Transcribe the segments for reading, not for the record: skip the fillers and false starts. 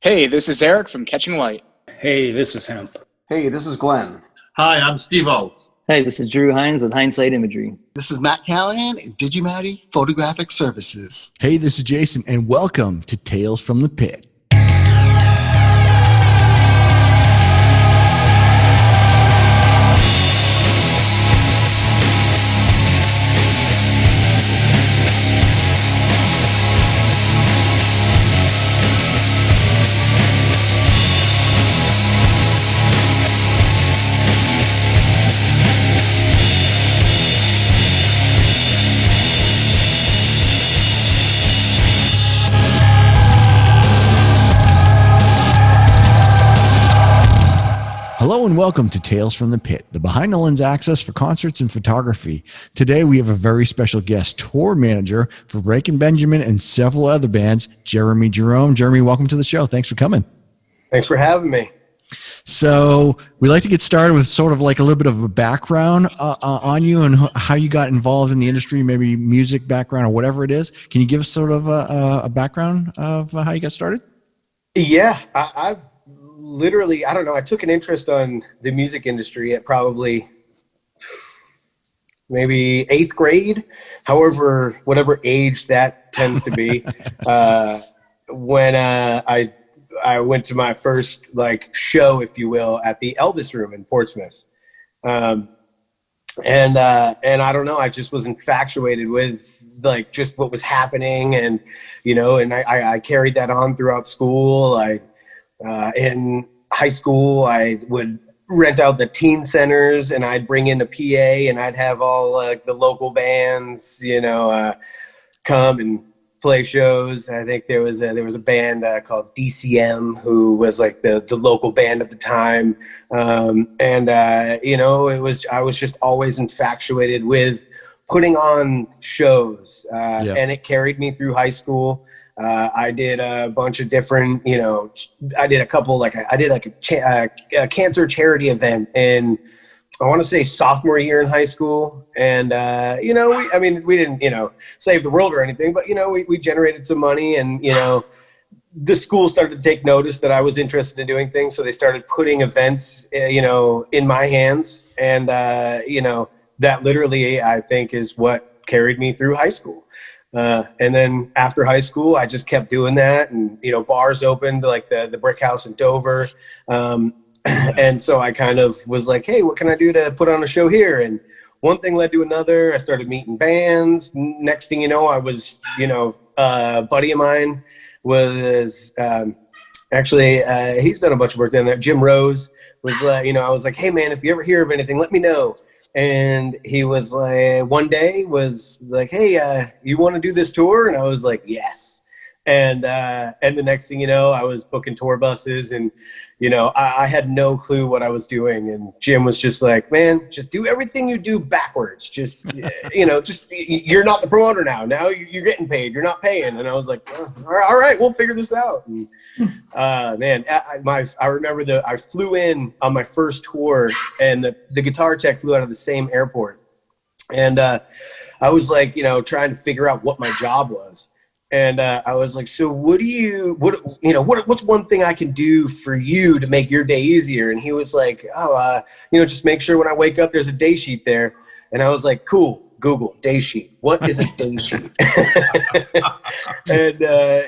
Hey, this is Eric from Catching Light. Hey, this is Hemp. Hey, this is Glenn. Hi, I'm Steve-O. Hey, this is Drew Hines with Hindsight Imagery. This is Matt Callahan at Digimatty Photographic Services. Hey, this is Jason, and welcome to Tales from the Pit. Hello and welcome to Tales from the Pit, the behind the lens access for concerts and photography. Today we have a very special guest, tour manager for Breaking Benjamin and several other bands, Jeromy Jerome. Jeromy, welcome to the show. Thanks for coming. Thanks for having me. So we like to get started with sort of like a little bit of a background on you and how you got involved in the industry, maybe music background or whatever it is. Can you give us sort of a background of how you got started? Yeah, I've literally, I don't know, I took an interest on the music industry at probably maybe 8th grade, however, whatever age that tends to be, when I went to my first like show, if you will, at the Elvis Room in Portsmouth. And I don't know, I just was infatuated with like just what was happening, and you know, and I carried that on throughout school. In high school, I would rent out the teen centers, and I'd bring in a PA, and I'd have all the local bands, you know, come and play shows. I think there was a band called DCM who was like the local band at the time, you know, I was just always infatuated with putting on shows, and it carried me through high school. I did a bunch of different, you know, I did a cancer charity event in, I want to say sophomore year in high school. And, you know, we didn't, you know, save the world or anything, but, you know, we generated some money, and, you know, the school started to take notice that I was interested in doing things. So they started putting events, you know, in my hands. And, you know, that literally, I think, is what carried me through high school. And then after high school, I just kept doing that, and, you know, bars opened like the Brick House in Dover. And so I kind of was like, hey, what can I do to put on a show here? And one thing led to another. I started meeting bands. Next thing you know, I was, you know, a buddy of mine was, actually, he's done a bunch of work down there. Jim Rose was like, you know, I was like, hey man, if you ever hear of anything, let me know. And he was like, one day was like, hey, you want to do this tour? And I was like, yes. And the next thing you know, I was booking tour buses, and, you know, I had no clue what I was doing. And Jim was just like, man, just do everything you do backwards. Just, you know, just, you're not the promoter now. Now you're getting paid. You're not paying. And I was like, oh, all right, we'll figure this out. And, man, I remember I flew in on my first tour, and the guitar tech flew out of the same airport. And I was like, you know, trying to figure out what my job was. And I was like, so what's one thing I can do for you to make your day easier? And he was like, you know, just make sure when I wake up, there's a day sheet there. And I was like, cool. Google day sheet. What is a day sheet? And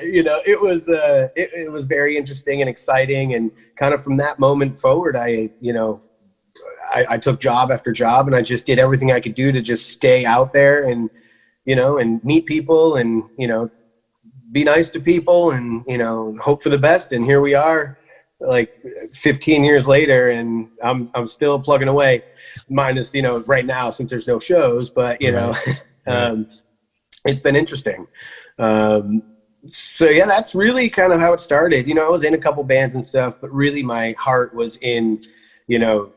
you know, it was very interesting and exciting. And kind of from that moment forward, I took job after job, and I just did everything I could do to just stay out there and, you know, and meet people, and, you know, be nice to people, and, you know, hope for the best. And here we are, like 15 years later, and I'm still plugging away. Minus, you know, right now, since there's no shows, but, you know, it's been interesting. So yeah, that's really kind of how it started. You know, I was in a couple bands and stuff, but really my heart was in, you know,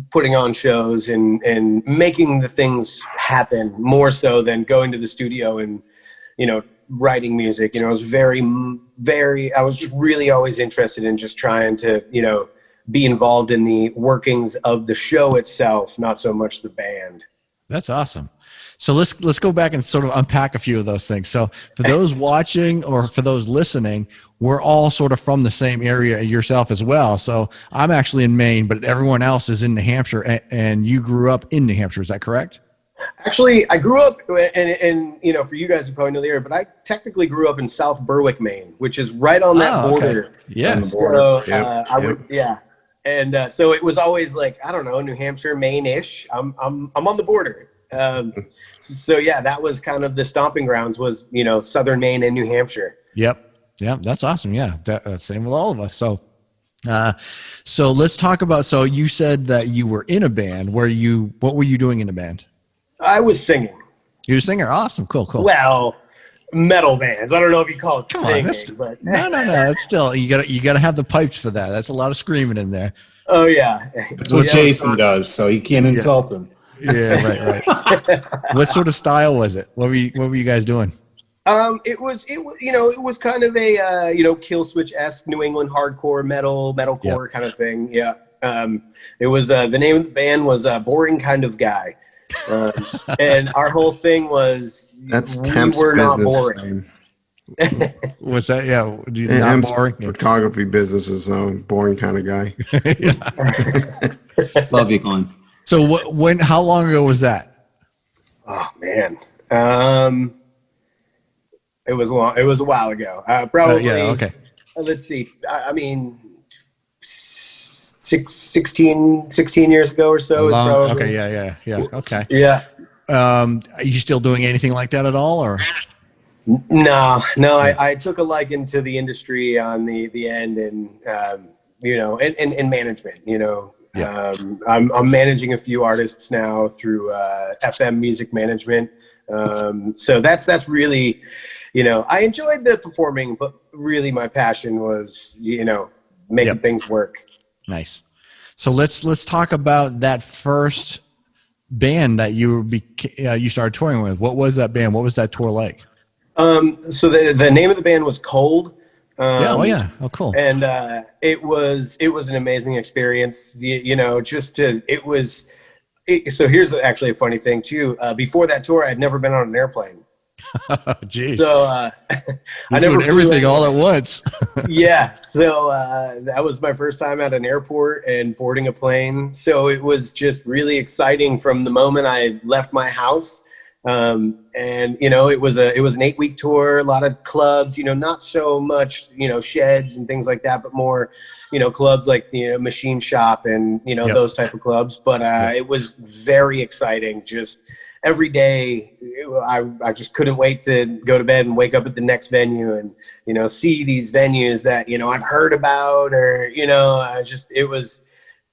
putting on shows and making the things happen more so than going to the studio and, you know, writing music. You know, I was I was just really always interested in just trying to, you know, be involved in the workings of the show itself, not so much the band. That's awesome. So let's go back and sort of unpack a few of those things. So for those watching or for those listening, we're all sort of from the same area, yourself as well. So I'm actually in Maine, but everyone else is in New Hampshire, and you grew up in New Hampshire. Is that correct? Actually, I grew up, and you know, for you guys who probably know the area, but I technically grew up in South Berwick, Maine, which is right on that border. Okay. Yes. So and so it was always like, I don't know, New Hampshire, Maine-ish. I'm on the border. So yeah, that was kind of the stomping grounds, was, you know, Southern Maine and New Hampshire. Yep. That's awesome. Yeah. Same with all of us. So, so let's talk about, so you said that you were in a band. What were you doing in a band? I was singing. You were a singer. Awesome. Cool. Well, metal bands. I don't know if you call it singing, but no. It's still, you gotta have the pipes for that. That's a lot of screaming in there. Oh yeah. That's what Jason does, so you can't insult him. Yeah, right. What sort of style was it? What were you guys doing? It was kind of a Kill Switch-esque New England hardcore metalcore kind of thing. Yeah. It was the name of the band was Boring Kind of Guy. And our whole thing was we were not boring. What's that? Yeah. Not boring. Photography business is a boring kind of guy. Love you, Glenn. So how long ago was that? Oh man. It was long. It was a while ago. Probably. Okay. Let's see. I mean, 16 years ago or so. Okay. Yeah. Okay. Yeah. Are you still doing anything like that at all, or? No. I took a liking to the industry on the end, and and management. Yeah. I'm managing a few artists now through FM music management. So that's really, I enjoyed the performing, but really my passion was, making things work. Nice. So let's talk about that first band that you started touring with. What was that band? What was that tour like? So the name of the band was Cold. Oh, cool. And it was an amazing experience. So here's actually a funny thing too. Before that tour, I'd never been on an airplane. Jeez. So I never doing everything all at once. Yeah. So that was my first time at an airport and boarding a plane. So it was just really exciting from the moment I left my house. And it was an 8-week tour, a lot of clubs, not so much, sheds and things like that, but more, clubs like, Machine Shop and, those type of clubs. But it was very exciting. Just every day, I just couldn't wait to go to bed and wake up at the next venue and, see these venues that, I've heard about, or,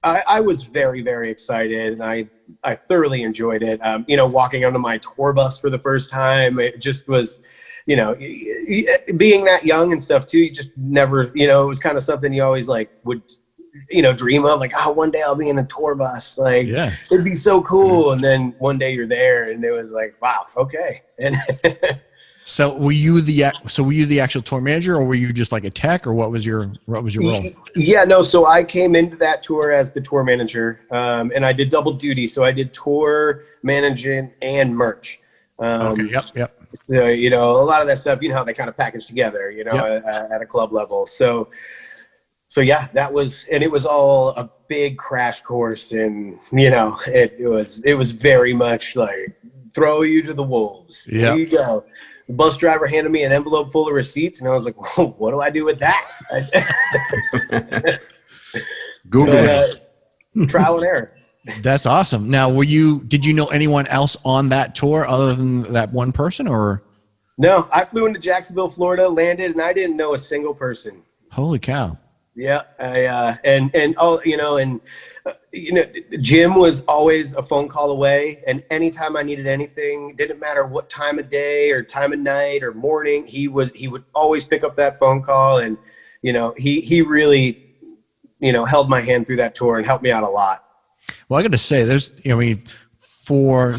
I was very, very excited, and I thoroughly enjoyed it. Walking onto my tour bus for the first time, it just was, being that young and stuff too, you just never, it was kind of something you always would, dream of, one day I'll be in a tour bus. It'd be so cool. And then one day you're there and it was like, wow, okay. And So were you the actual tour manager, or were you just like a tech, or what was your role? Yeah, no. So I came into that tour as the tour manager, and I did double duty. So I did tour management and merch. Okay. Yep. So, a lot of that stuff, how they kind of package together, at a club level. So yeah, it was all a big crash course, and it was very much like throw you to the wolves. Yeah. There you go. The bus driver handed me an envelope full of receipts, and I was like, well, what do I do with that? Google it. Trial and error. That's awesome. Now, did you know anyone else on that tour other than that one person, or? No, I flew into Jacksonville, Florida, landed, and I didn't know a single person. Holy cow. Yeah. Jim was always a phone call away, and anytime I needed anything, didn't matter what time of day or time of night or morning, he would always pick up that phone call, and he really held my hand through that tour and helped me out a lot. Well, I got to say, for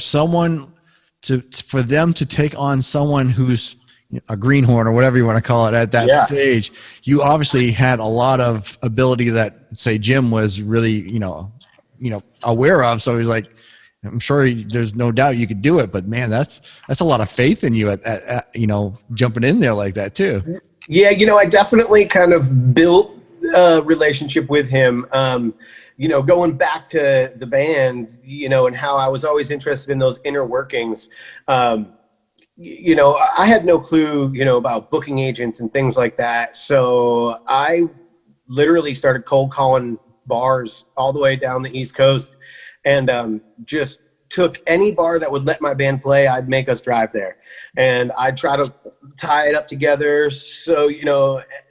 them to take on someone who's a greenhorn or whatever you want to call it at that stage, you obviously had a lot of ability that, say, Jim was really, aware of. So he's like, I'm sure there's no doubt you could do it, but man, that's a lot of faith in you at jumping in there like that too. Yeah, I definitely kind of built a relationship with him. Going back to the band, and how I was always interested in those inner workings. I had no clue, about booking agents and things like that. So I literally started cold calling bars all the way down the East Coast, and just took any bar that would let my band play. I'd make us drive there, and I'd try to tie it up together. So,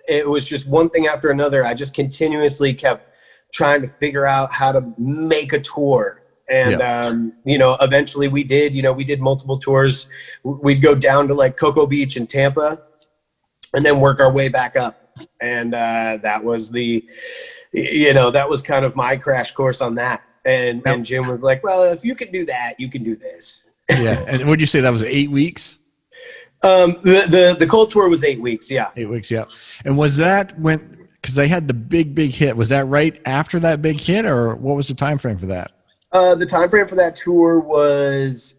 it was just one thing after another. I just continuously kept trying to figure out how to make a tour. And, eventually we did multiple tours. We'd go down to like Cocoa Beach in Tampa and then work our way back up. And that was that was kind of my crash course on that. And Jim was like, well, if you can do that, you can do this. Yeah. And what'd you say? That was 8 weeks? The cold tour was 8 weeks. Yeah. 8 weeks. Yeah. And was that because they had the big hit, was that right after that big hit, or what was the time frame for that? The time frame for that tour was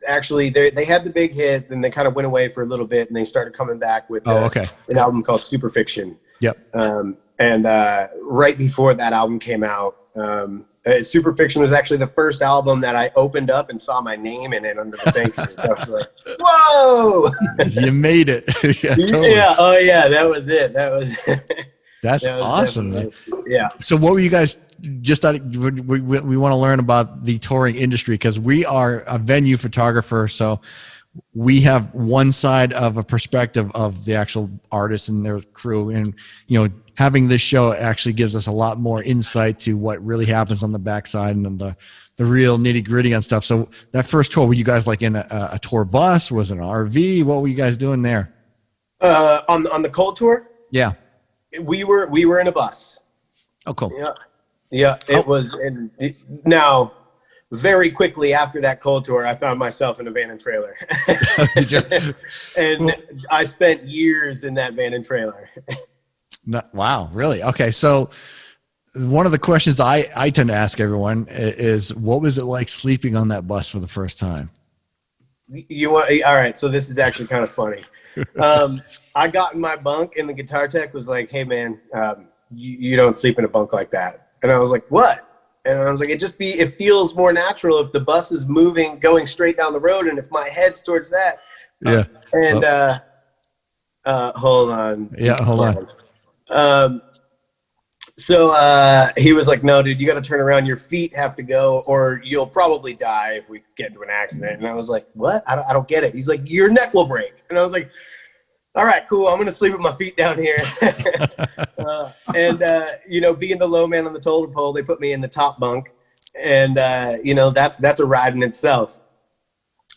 actually they had the big hit, then they kind of went away for a little bit, and they started coming back with an album called Super Fiction. Yep. And right before that album came out, Super Fiction was actually the first album that I opened up and saw my name in it under the thank you. So I was like, whoa! You made it. Yeah, totally. Yeah. Oh yeah, that was it. That's awesome. Yeah. So what were you guys just thought we want to learn about the touring industry, because we are a venue photographer. So we have one side of a perspective of the actual artists and their crew. And, having this show actually gives us a lot more insight to what really happens on the backside and the real nitty gritty on stuff. So that first tour, were you guys like in a tour bus? Was it an RV? What were you guys doing there? On the cold tour? Yeah. We were in a bus. Oh, cool. Yeah. It was. Now, very quickly after that cold tour, I found myself in a van and trailer. Did you? And I spent years in that van and trailer. Wow, really? Okay, so one of the questions I tend to ask everyone is, what was it like sleeping on that bus for the first time? All right, so this is actually kind of funny. I got in my bunk, and the guitar tech was like, hey, man, you don't sleep in a bunk like that. And I was like, what? And I was like, it feels more natural if the bus is moving, going straight down the road, and if my head's towards that. Yeah. Hold on. Yeah, hold on. So he was like, no, dude, you got to turn around. Your feet have to go, or you'll probably die if we get into an accident. And I was like, what? I don't get it. He's like, your neck will break. And I was like, all right, cool. I'm going to sleep with my feet down here. Being the low man on the totem pole, they put me in the top bunk, and that's a ride in itself.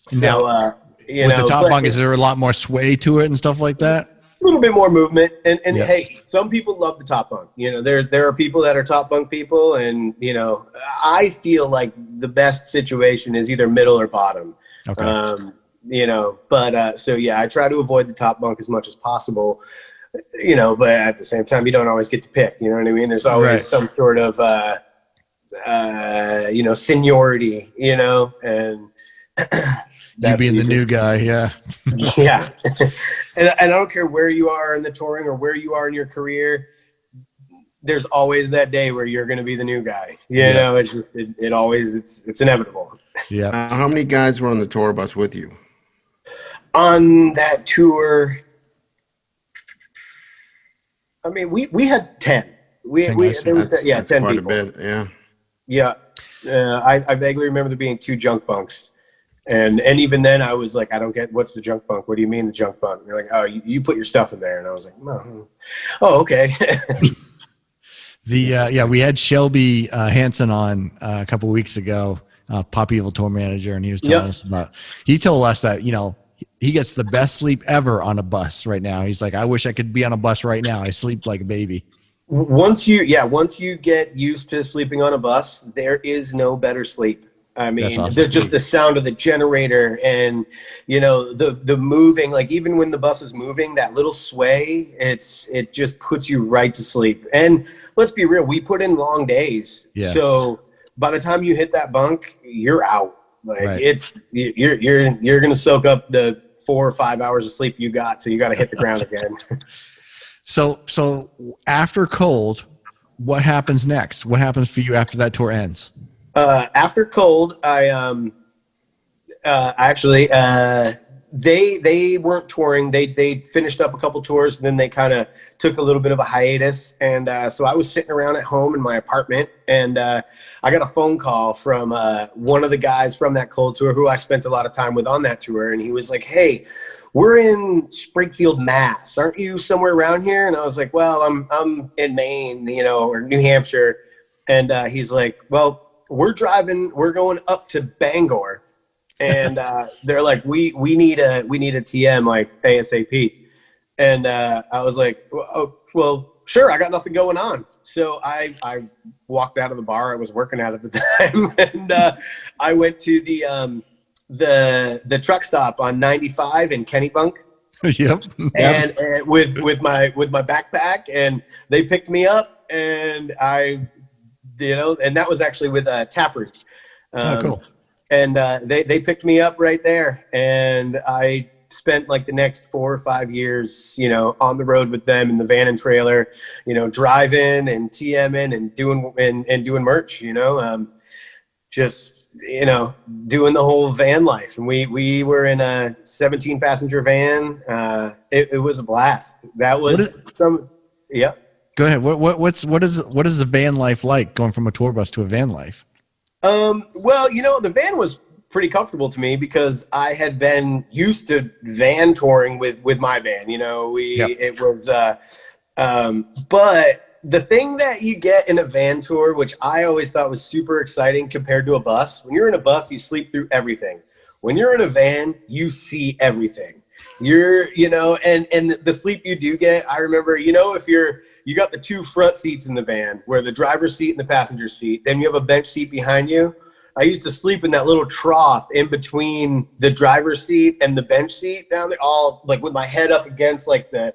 So, with the top bunk, is there a lot more sway to it and stuff like that? A little bit more movement, and hey, some people love the top bunk. There are people that are top bunk people, and I feel like the best situation is either middle or bottom. Okay. So yeah, I try to avoid the top bunk as much as possible. But at the same time, you don't always get to pick. You know what I mean? There's always some sort of seniority. And you being the new guy, yeah. Yeah. And I don't care where you are in the touring or where you are in your career, there's always that day where you're going to be the new guy. It's inevitable. Yeah. How many guys were on the tour bus with you? On that tour, I mean, we had 10. 10 guys. There was 10 quite people. a bit, yeah. Yeah. I vaguely remember there being 2 junk bunks. And even then I was like, I don't get, what's the junk bunk? What do you mean the junk bunk? And they're like, oh, you put your stuff in there. And I was like, no. Oh, okay. We had Shelby Hansen on a couple of weeks ago, Pop Evil tour manager, and he was telling us he told us that, he gets the best sleep ever on a bus right now. He's like, I wish I could be on a bus right now. I sleep like a baby. Once you get used to sleeping on a bus, there is no better sleep. I mean, awesome. Just the sound of the generator and, the moving, like even when the bus is moving, that little sway, it just puts you right to sleep. And let's be real, we put in long days. Yeah. So by the time you hit that bunk, you're out. Like Right. you're going to soak up the 4 or 5 hours of sleep you got. So you got to hit the ground again. So after Cold, what happens next? What happens for you after that tour ends? After Cold, they weren't touring. They finished up a couple tours, and then they kind of took a little bit of a hiatus. And so I was sitting around at home in my apartment, and I got a phone call from one of the guys from that Cold tour who I spent a lot of time with on that tour. And he was like, "Hey, we're in Springfield, Mass. Aren't you somewhere around here?" And I was like, "Well, I'm in Maine, or New Hampshire." And he's like, "Well, we're going up to Bangor." And they're like, we need a TM like ASAP. And I was like, well, sure, I got nothing going on. So I walked out of the bar I was working at the time, and I went to the truck stop on 95 in Kennebunk. Yep. And with my backpack, and they picked me up, and and that was actually with Taproot. Cool. And they picked me up right there, and I spent like the next 4 or 5 years, on the road with them in the van and trailer, driving and TMing and doing merch, just doing the whole van life. And we were in a 17 passenger van. It was a blast. That was yeah. Go ahead. What is the van life like, going from a tour bus to a van life? Well, the van was pretty comfortable to me because I had been used to van touring with my band. It was, but the thing that you get in a van tour, which I always thought was super exciting compared to a bus, when you're in a bus, you sleep through everything. When you're in a van, you see everything. And the sleep you do get, I remember, if you got the 2 front seats in the van, where the driver's seat and the passenger seat, then you have a bench seat behind you. I used to sleep in that little trough in between the driver's seat and the bench seat down there, all like with my head up against like the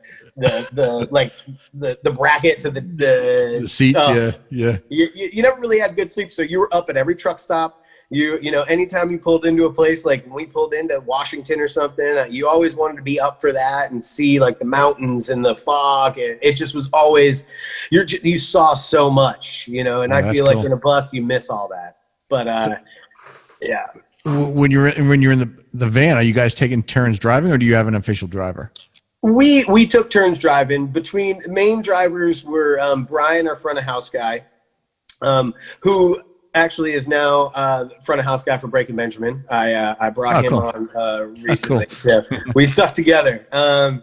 bracket to the seats. Yeah. You never really had good sleep, so you were up at every truck stop. Anytime you pulled into a place, like when we pulled into Washington or something, you always wanted to be up for that and see like the mountains and the fog. And it just was always, you saw so much, and I feel like in a bus, you miss all that. But yeah. When you're in the van, are you guys taking turns driving, or do you have an official driver? We took turns driving. Between main drivers were Brian, our front of house guy, who actually is now front of house guy for Breaking Benjamin. I brought him on recently. Cool. Yeah, we stuck together. And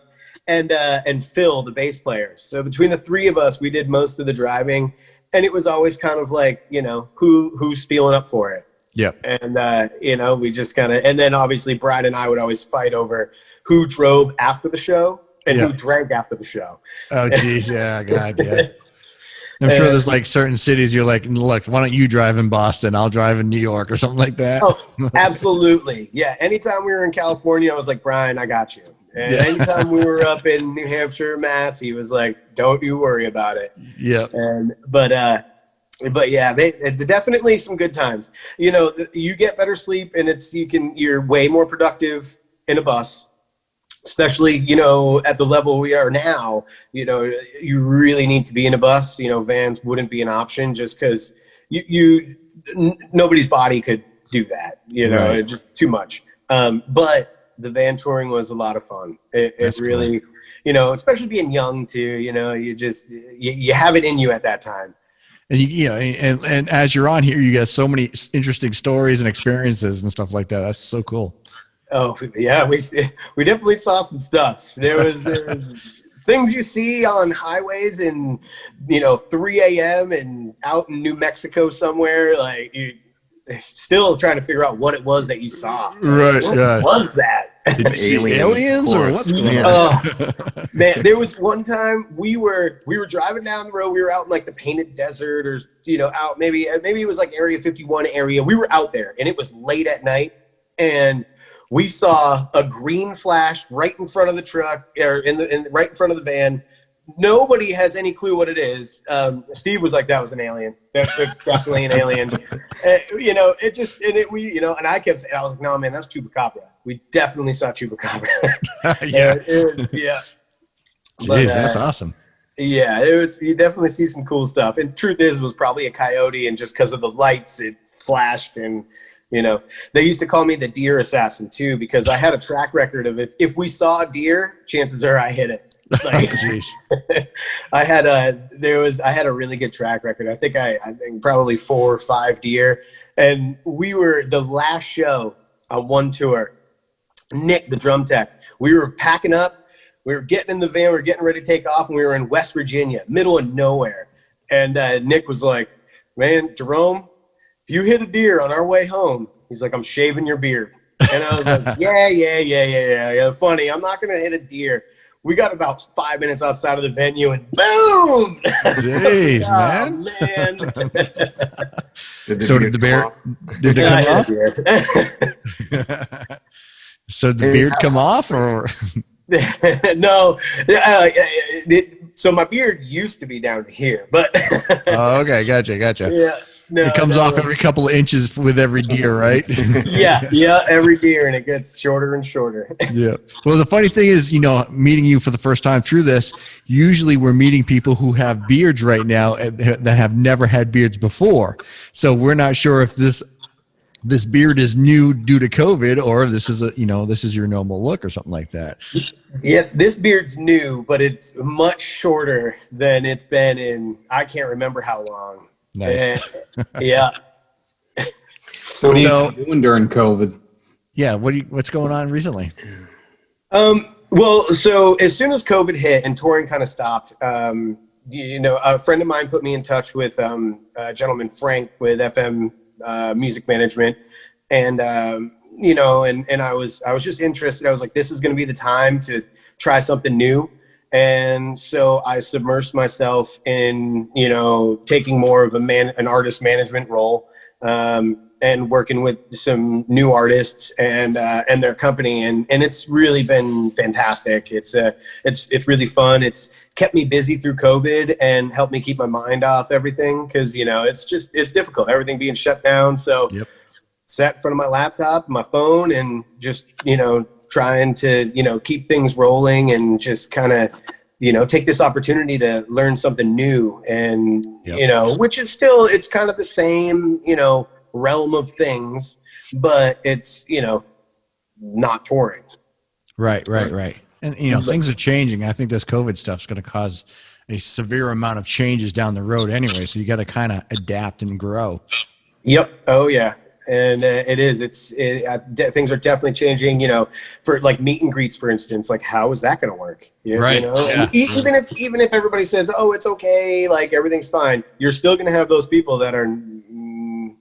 Phil, the bass player. So between the 3 of us, we did most of the driving, and it was always kind of like, who's feeling up for it. Yeah. And we just kind of, and then obviously Brad and I would always fight over who drove after the show and who drank after the show. Oh, geez. Yeah. God. Yeah. I'm sure there's like certain cities you're like, look, why don't you drive in Boston? I'll drive in New York or something like that. Oh, absolutely. Yeah. Anytime we were in California, I was like, Brian, I got you. And anytime we were up in New Hampshire, Mass, he was like, don't you worry about it. Yeah. But yeah, definitely some good times. You get better sleep, and you're way more productive in a bus. Especially, at the level we are now, you really need to be in a bus. Vans wouldn't be an option just because nobody's body could do that. Right. Just too much. But the van touring was a lot of fun. It really, cool. Especially being young too. You have it in you at that time. And and as you're on here, you get so many interesting stories and experiences and stuff like that. That's so cool. Oh yeah, we definitely saw some stuff. There was things you see on highways in 3 a.m. and out in New Mexico somewhere. Like you still trying to figure out what it was that you saw. Right? What was that? Aliens or what's going on? Oh man, there was one time we were driving down the road. We were out in like the Painted Desert, or out maybe it was like Area 51 area. We were out there, and it was late at night, and we saw a green flash right in front of the truck, or right in front of the van, nobody has any clue what it is. Steve was like, that was an alien. That's definitely an alien. You know, it just, and it, we, you know, and I kept saying, I was like, no, man, that's Chupacabra. We definitely saw Chupacabra. Yeah. Yeah. Jeez, But, that's awesome. Yeah, it was, you definitely see some cool stuff. And truth is, it was probably a coyote, and just because of the lights, it flashed. And, you know, they used to call me the deer assassin too, because I had a track record of it. If we saw a deer, chances are I hit it. Like, I had a really good track record. I think probably 4 or 5 deer. And we were the last show on one tour. Nick, the drum tech, we were packing up. We were getting in the van. We were getting ready to take off, and we were in West Virginia, middle of nowhere. And Nick was like, man, Jerome, if you hit a deer on our way home, he's like, I'm shaving your beard. And I was like, yeah. Funny, I'm not going to hit a deer. We got about 5 minutes outside of the venue, and boom! Jeez, man. Did the bear? Did it come off? So did the beard come off, or? No. So my beard used to be down here, but. Oh, okay, gotcha. Yeah. No, it comes off every couple of inches with every deer, right? yeah, every deer, and it gets shorter and shorter. Yeah. Well, the funny thing is, you know, meeting you for the first time through this, usually we're meeting people who have beards right now that have never had beards before. So we're not sure if this beard is new due to COVID, or this is your normal look or something like that. Yeah, this beard's new, but it's much shorter than it's been in, I can't remember how long. Nice. Yeah. So what are you doing during COVID? Yeah. What's going on recently? Well, so as soon as COVID hit and touring kind of stopped, you know, a friend of mine put me in touch with a gentleman, Frank, with FM Music Management. And, you know, and I was just interested. I was like, this is going to be the time to try something new. And so I submersed myself in, you know, taking more of an artist management role, and working with some new artists and their company. And it's really been fantastic. It's really fun. It's kept me busy through COVID and helped me keep my mind off everything. 'Cause, you know, it's difficult, everything being shut down. So sat in front of my laptop, my phone, and just, you know, trying to, you know, keep things rolling and just kind of, you know, take this opportunity to learn something new. And, you know, which is still, it's kind of the same, you know, realm of things, but it's, you know, not touring. Right. And, you know, things are changing. I think this COVID stuff's going to cause a severe amount of changes down the road anyway. So you got to kind of adapt and grow. Yep. Oh yeah. And it is. Things are definitely changing. You know, for like meet and greets, for instance. Like, how is that going to work? Right. You know, even if everybody says, "Oh, it's okay," like everything's fine, you're still going to have those people that are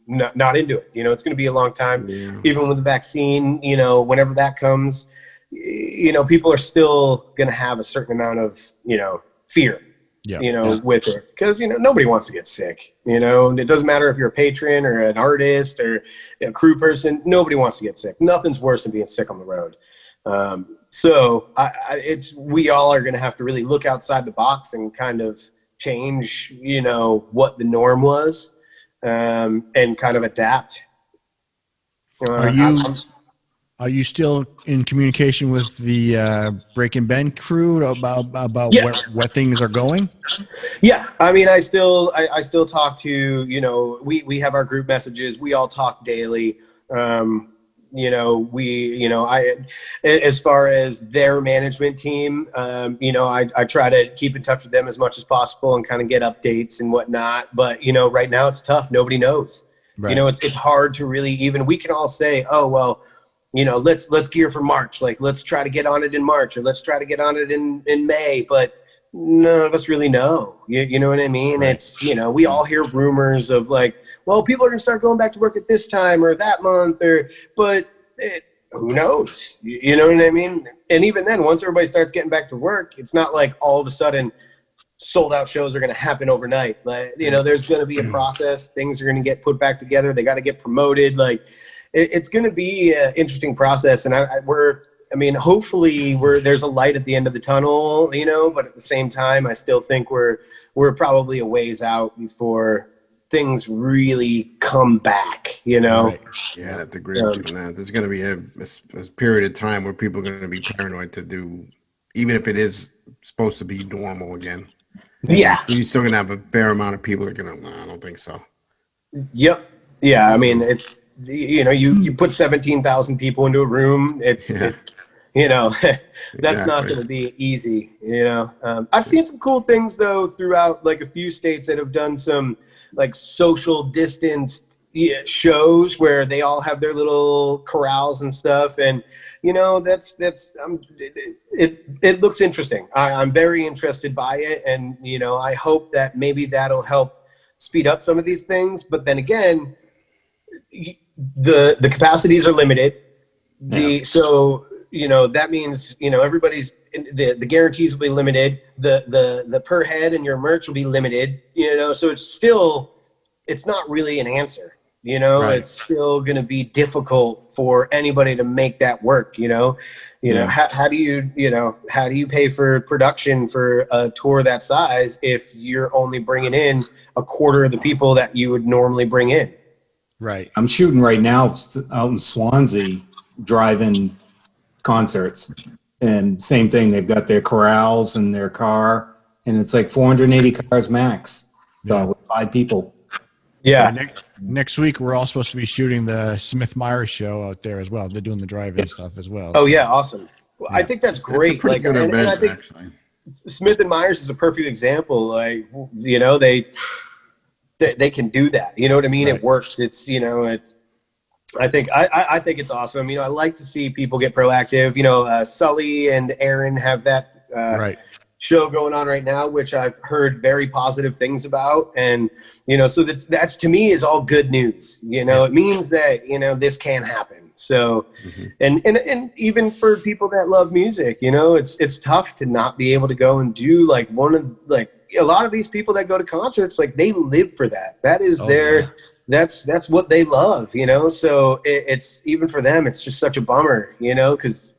not into it. You know, it's going to be a long time. Yeah. Even with the vaccine, you know, whenever that comes, you know, people are still going to have a certain amount of, you know, fear. Yeah. You know, with it, because, you know, nobody wants to get sick, you know, and it doesn't matter if you're a patron or an artist or a crew person, nobody wants to get sick. Nothing's worse than being sick on the road. So we all are going to have to really look outside the box and kind of change, you know, what the norm was, and kind of adapt. Are you still in communication with the Break and Bend crew about where things are going? Yeah, I mean, I still talk to, you know, we have our group messages. We all talk daily. You know, as far as their management team, you know, I try to keep in touch with them as much as possible and kind of get updates and whatnot. But, you know, right now it's tough. Nobody knows. Right. You know, it's hard to really we can all say, oh, well, you know, let's gear for March. Like, let's try to get on it in March, or let's try to get on it in May. But none of us really know. You know what I mean? Right. It's, you know, we all hear rumors of like, well, people are going to start going back to work at this time or that month, but who knows? You know what I mean? And even then, once everybody starts getting back to work, it's not like all of a sudden sold out shows are going to happen overnight. Like, you know, there's going to be a process. Things are going to get put back together. They got to get promoted. Like, it's going to be an interesting process. And we're I mean, hopefully there's a light at the end of the tunnel, you know, but at the same time, I still think we're probably a ways out before things really come back, you know? Right. Yeah, I have to agree with you on that. There's going to be a period of time where people are going to be paranoid to do, even if it is supposed to be normal again. Yeah. You're still going to have a fair amount of people that are going to, I don't think so. Yep. Yeah. I mean, it's, you know, you put 17,000 people into a room. It's you know, that's not going to be easy, you know? I've seen some cool things though, throughout like a few states that have done some like social distance shows where they all have their little corrals and stuff. And, you know, it looks interesting. I'm very interested by it. And, you know, I hope that maybe that'll help speed up some of these things. But then again, the capacities are limited. So, you know, that means, you know, everybody's the guarantees will be limited. The per head and your merch will be limited, you know, so it's not really an answer, you know, right. It's still going to be difficult for anybody to make that work, you know, how do you pay for production for a tour that size if you're only bringing in a quarter of the people that you would normally bring in? Right. I'm shooting right now out in Swansea, driving concerts, and same thing. They've got their corrals and their car, and it's like 480 cars max. So with 5 people. Yeah. Next week we're all supposed to be shooting the Smith Myers show out there as well. They're doing the drive-in stuff as well. Oh yeah, awesome. Well, I think that's great. It's a pretty good event, and I think actually. Smith and Myers is a perfect example. Like, you know, they can do that. You know what I mean? Right. It works. It's, you know, it's. I think it's awesome. You know, I like to see people get proactive. You know, Sully and Aaron have that show going on right now, which I've heard very positive things about. And, you know, so that's to me is all good news. You know, it means that, you know, this can happen. So, and even for people that love music, you know, it's tough to not be able to go and do like a lot of these people that go to concerts, like they live for that. That is that's what they love, you know? So it's even for them, it's just such a bummer, you know, because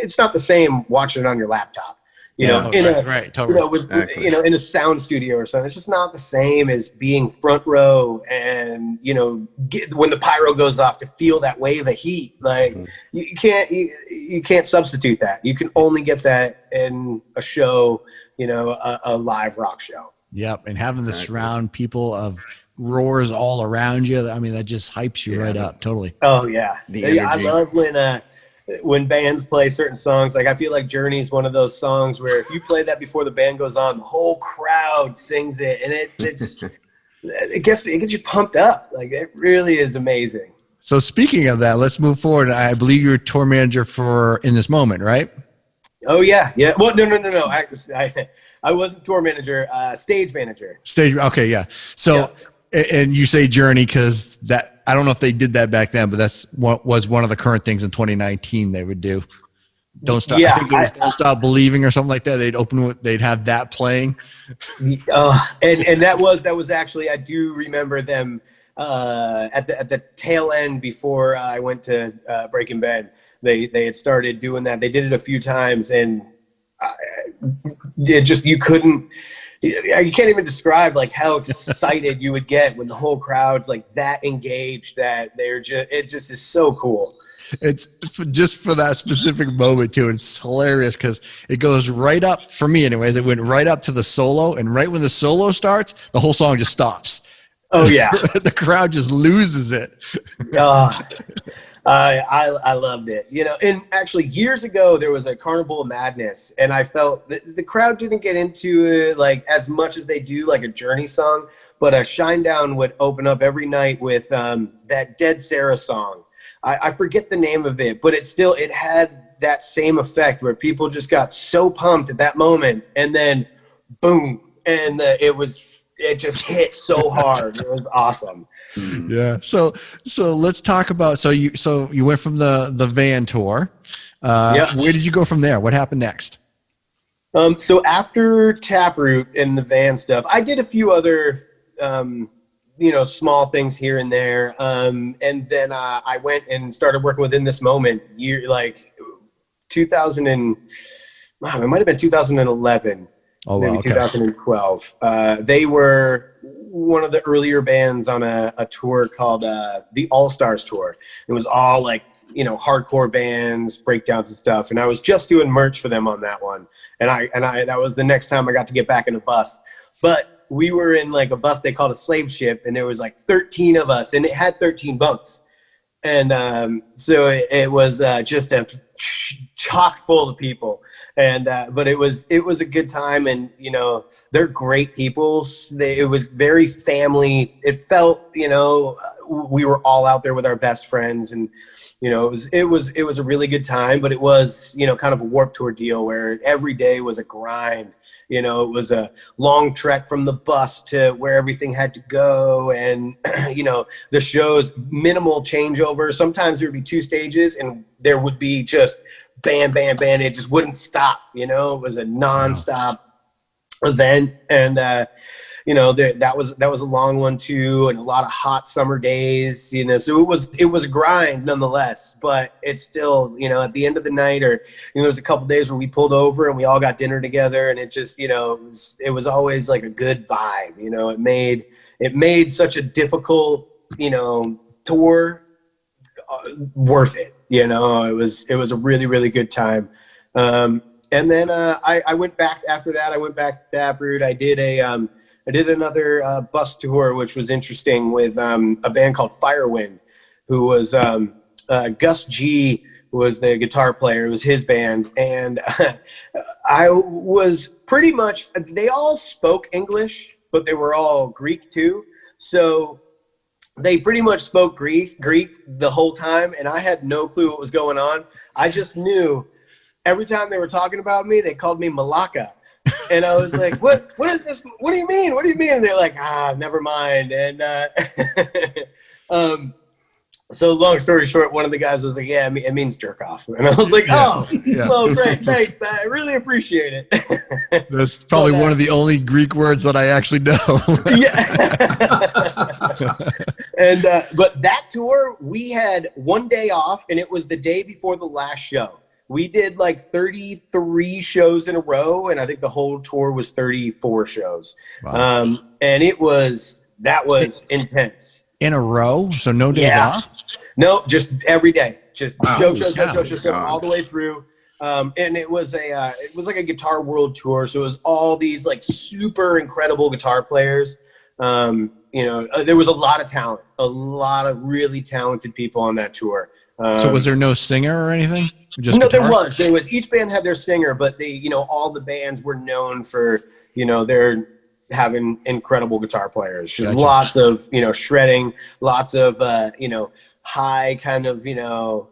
it's not the same watching it on your laptop, you know, totally. You know, with, you know, in a sound studio or something. It's just not the same as being front row and, you know, when the pyro goes off to feel that wave of heat. Like you can't substitute that. You can only get that in a show, you know, a live rock show. Yep. And having the surround people of roars all around you. I mean, that just hypes you right up. Totally. Oh yeah. I love when bands play certain songs. Like I feel like Journey is one of those songs where if you play that before the band goes on, the whole crowd sings it, and it gets you pumped up. Like it really is amazing. So speaking of that, let's move forward. I believe you're tour manager for In This Moment, right? Oh yeah. Well, no. I wasn't tour manager, stage manager. Okay, yeah. So, and you say Journey because that I don't know if they did that back then, but that's what was one of the current things in 2019 they would do. Don't stop. Yeah, I think it was Don't Stop Believing or something like that. They'd have that playing. And that was actually, I do remember them at the tail end before I went to Breaking Bed. They had started doing that. They did it a few times, and you can't even describe like how excited you would get when the whole crowd's like that engaged, that it just is so cool. It's just for that specific moment too. It's hilarious because it goes right up, for me anyways, it went right up to the solo, and right when the solo starts, the whole song just stops. Oh yeah. The crowd just loses it. I loved it, you know. And actually years ago there was a Carnival of Madness, and I felt the crowd didn't get into it like as much as they do like a Journey song, but a Shinedown would open up every night with that Dead Sarah song. I forget the name of it, but it had that same effect where people just got so pumped at that moment, and then boom, and it just hit so hard. It was awesome. Yeah. So let's talk about, so you went from the van tour. Where did you go from there? What happened next? So after Taproot and the van stuff, I did a few other, small things here and there. And then I went and started working with In This Moment 2000 and wow, it might have been 2011. Oh, Maybe wow, okay. 2012. They were one of the earlier bands on a tour called the All Stars Tour. It was all like, you know, hardcore bands, breakdowns and stuff. And I was just doing merch for them on that one. And I that was the next time I got to get back in a bus. But we were in like a bus they called a slave ship, and there was like 13 of us, and it had 13 bunks. And so it was just a chock full of people. And but it was a good time, and you know, they're great people. It was very family. It felt, you know, we were all out there with our best friends, and you know, it was a really good time. But it was, you know, kind of a Warped Tour deal where every day was a grind. You know, it was a long trek from the bus to where everything had to go, and you know, the shows, minimal changeover. Sometimes there would be 2 stages, and there would be just bam, bam, bam. It just wouldn't stop. You know, it was a nonstop event, and you know, that was a long one too, and a lot of hot summer days. You know, so it was a grind nonetheless. But it's still, you know, at the end of the night, or you know, there was a couple days where we pulled over and we all got dinner together, and it just, you know, it was always like a good vibe. You know, it made such a difficult, you know, tour worth it. You know, it was a really, really good time. And then I went back after that. I went back to Taproot. I did another bus tour, which was interesting, with a band called Firewind, who was Gus G was the guitar player. It was his band, and I was pretty much. They all spoke English, but they were all Greek too. So they pretty much spoke Greek the whole time, and I had no clue what was going on. I just knew every time they were talking about me, they called me Malaka. And I was like, what is this? What do you mean? What do you mean? And they're like, never mind. And so long story short, one of the guys was like, yeah, it means jerk off. And I was like, well, great, thanks. I really appreciate it. That's probably one of the only Greek words that I actually know. And but that tour, we had one day off, and it was the day before the last show. We did like 33 shows in a row, and I think the whole tour was 34 shows. Wow. And that was intense. In a row? So no days off? No, just every day. Just show God. all the way through. And it was like a Guitar World tour. So it was all these like super incredible guitar players. You know, there was a lot of talent, a lot of really talented people on that tour. So was there no singer or anything? Just no, guitars? there was. Each band had their singer, but they, you know, all the bands were known for, you know, their having incredible guitar players. Just lots of, you know, shredding, lots of, you know, high kind of, you know,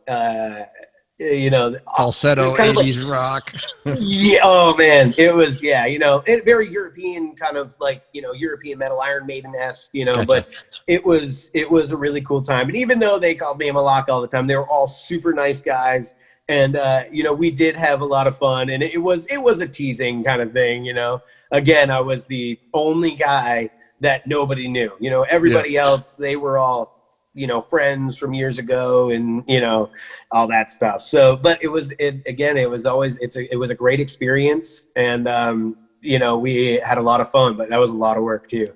falsetto 80s rock. Yeah. Oh man, it was, you know, very European kind of like, you know, European metal, Iron Maiden-esque, you know, but it was a really cool time. And even though they called me a Malak all the time, they were all super nice guys. And, you know, we did have a lot of fun, and it was a teasing kind of thing, you know. Again, I was the only guy that nobody knew, you know, everybody else, they were all, you know, friends from years ago, and, you know, all that stuff. So, but it was a great experience. And, you know, we had a lot of fun, but that was a lot of work too.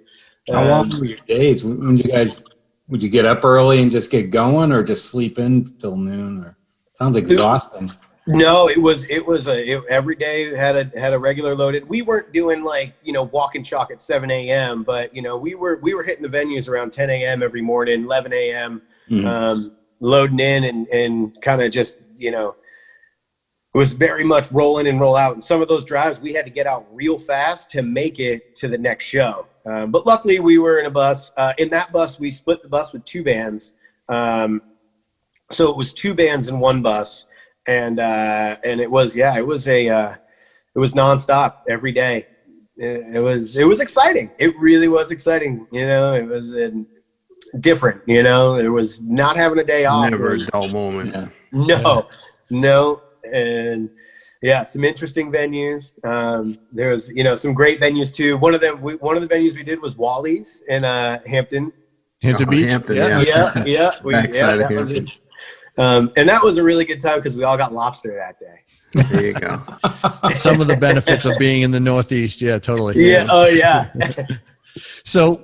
How long were your days? Would you get up early and just get going, or just sleep in till noon? Or sounds exhausting. No, it was every day had a regular loaded. We weren't doing like, you know, walk and chalk at 7 a.m., but you know, we were hitting the venues around 10 a.m. every morning, 11 a.m. Loading in and kind of just, you know, it was very much roll in and roll out. And some of those drives we had to get out real fast to make it to the next show. But luckily we were in a bus. In that bus, we split the bus with 2 bands. So it was 2 bands in one bus. And it was nonstop every day. It was exciting. It really was exciting. You know, it was different. You know, it was not having a day off. Never a dull moment. No. And yeah, some interesting venues. There was, you know, some great venues too. One of the venues we did was Wally's in Hampton. Hampton Beach. Hampton, Yeah. And that was a really good time because we all got lobster that day. There you go. Some of the benefits of being in the Northeast. Yeah, totally. Yeah. Oh yeah. So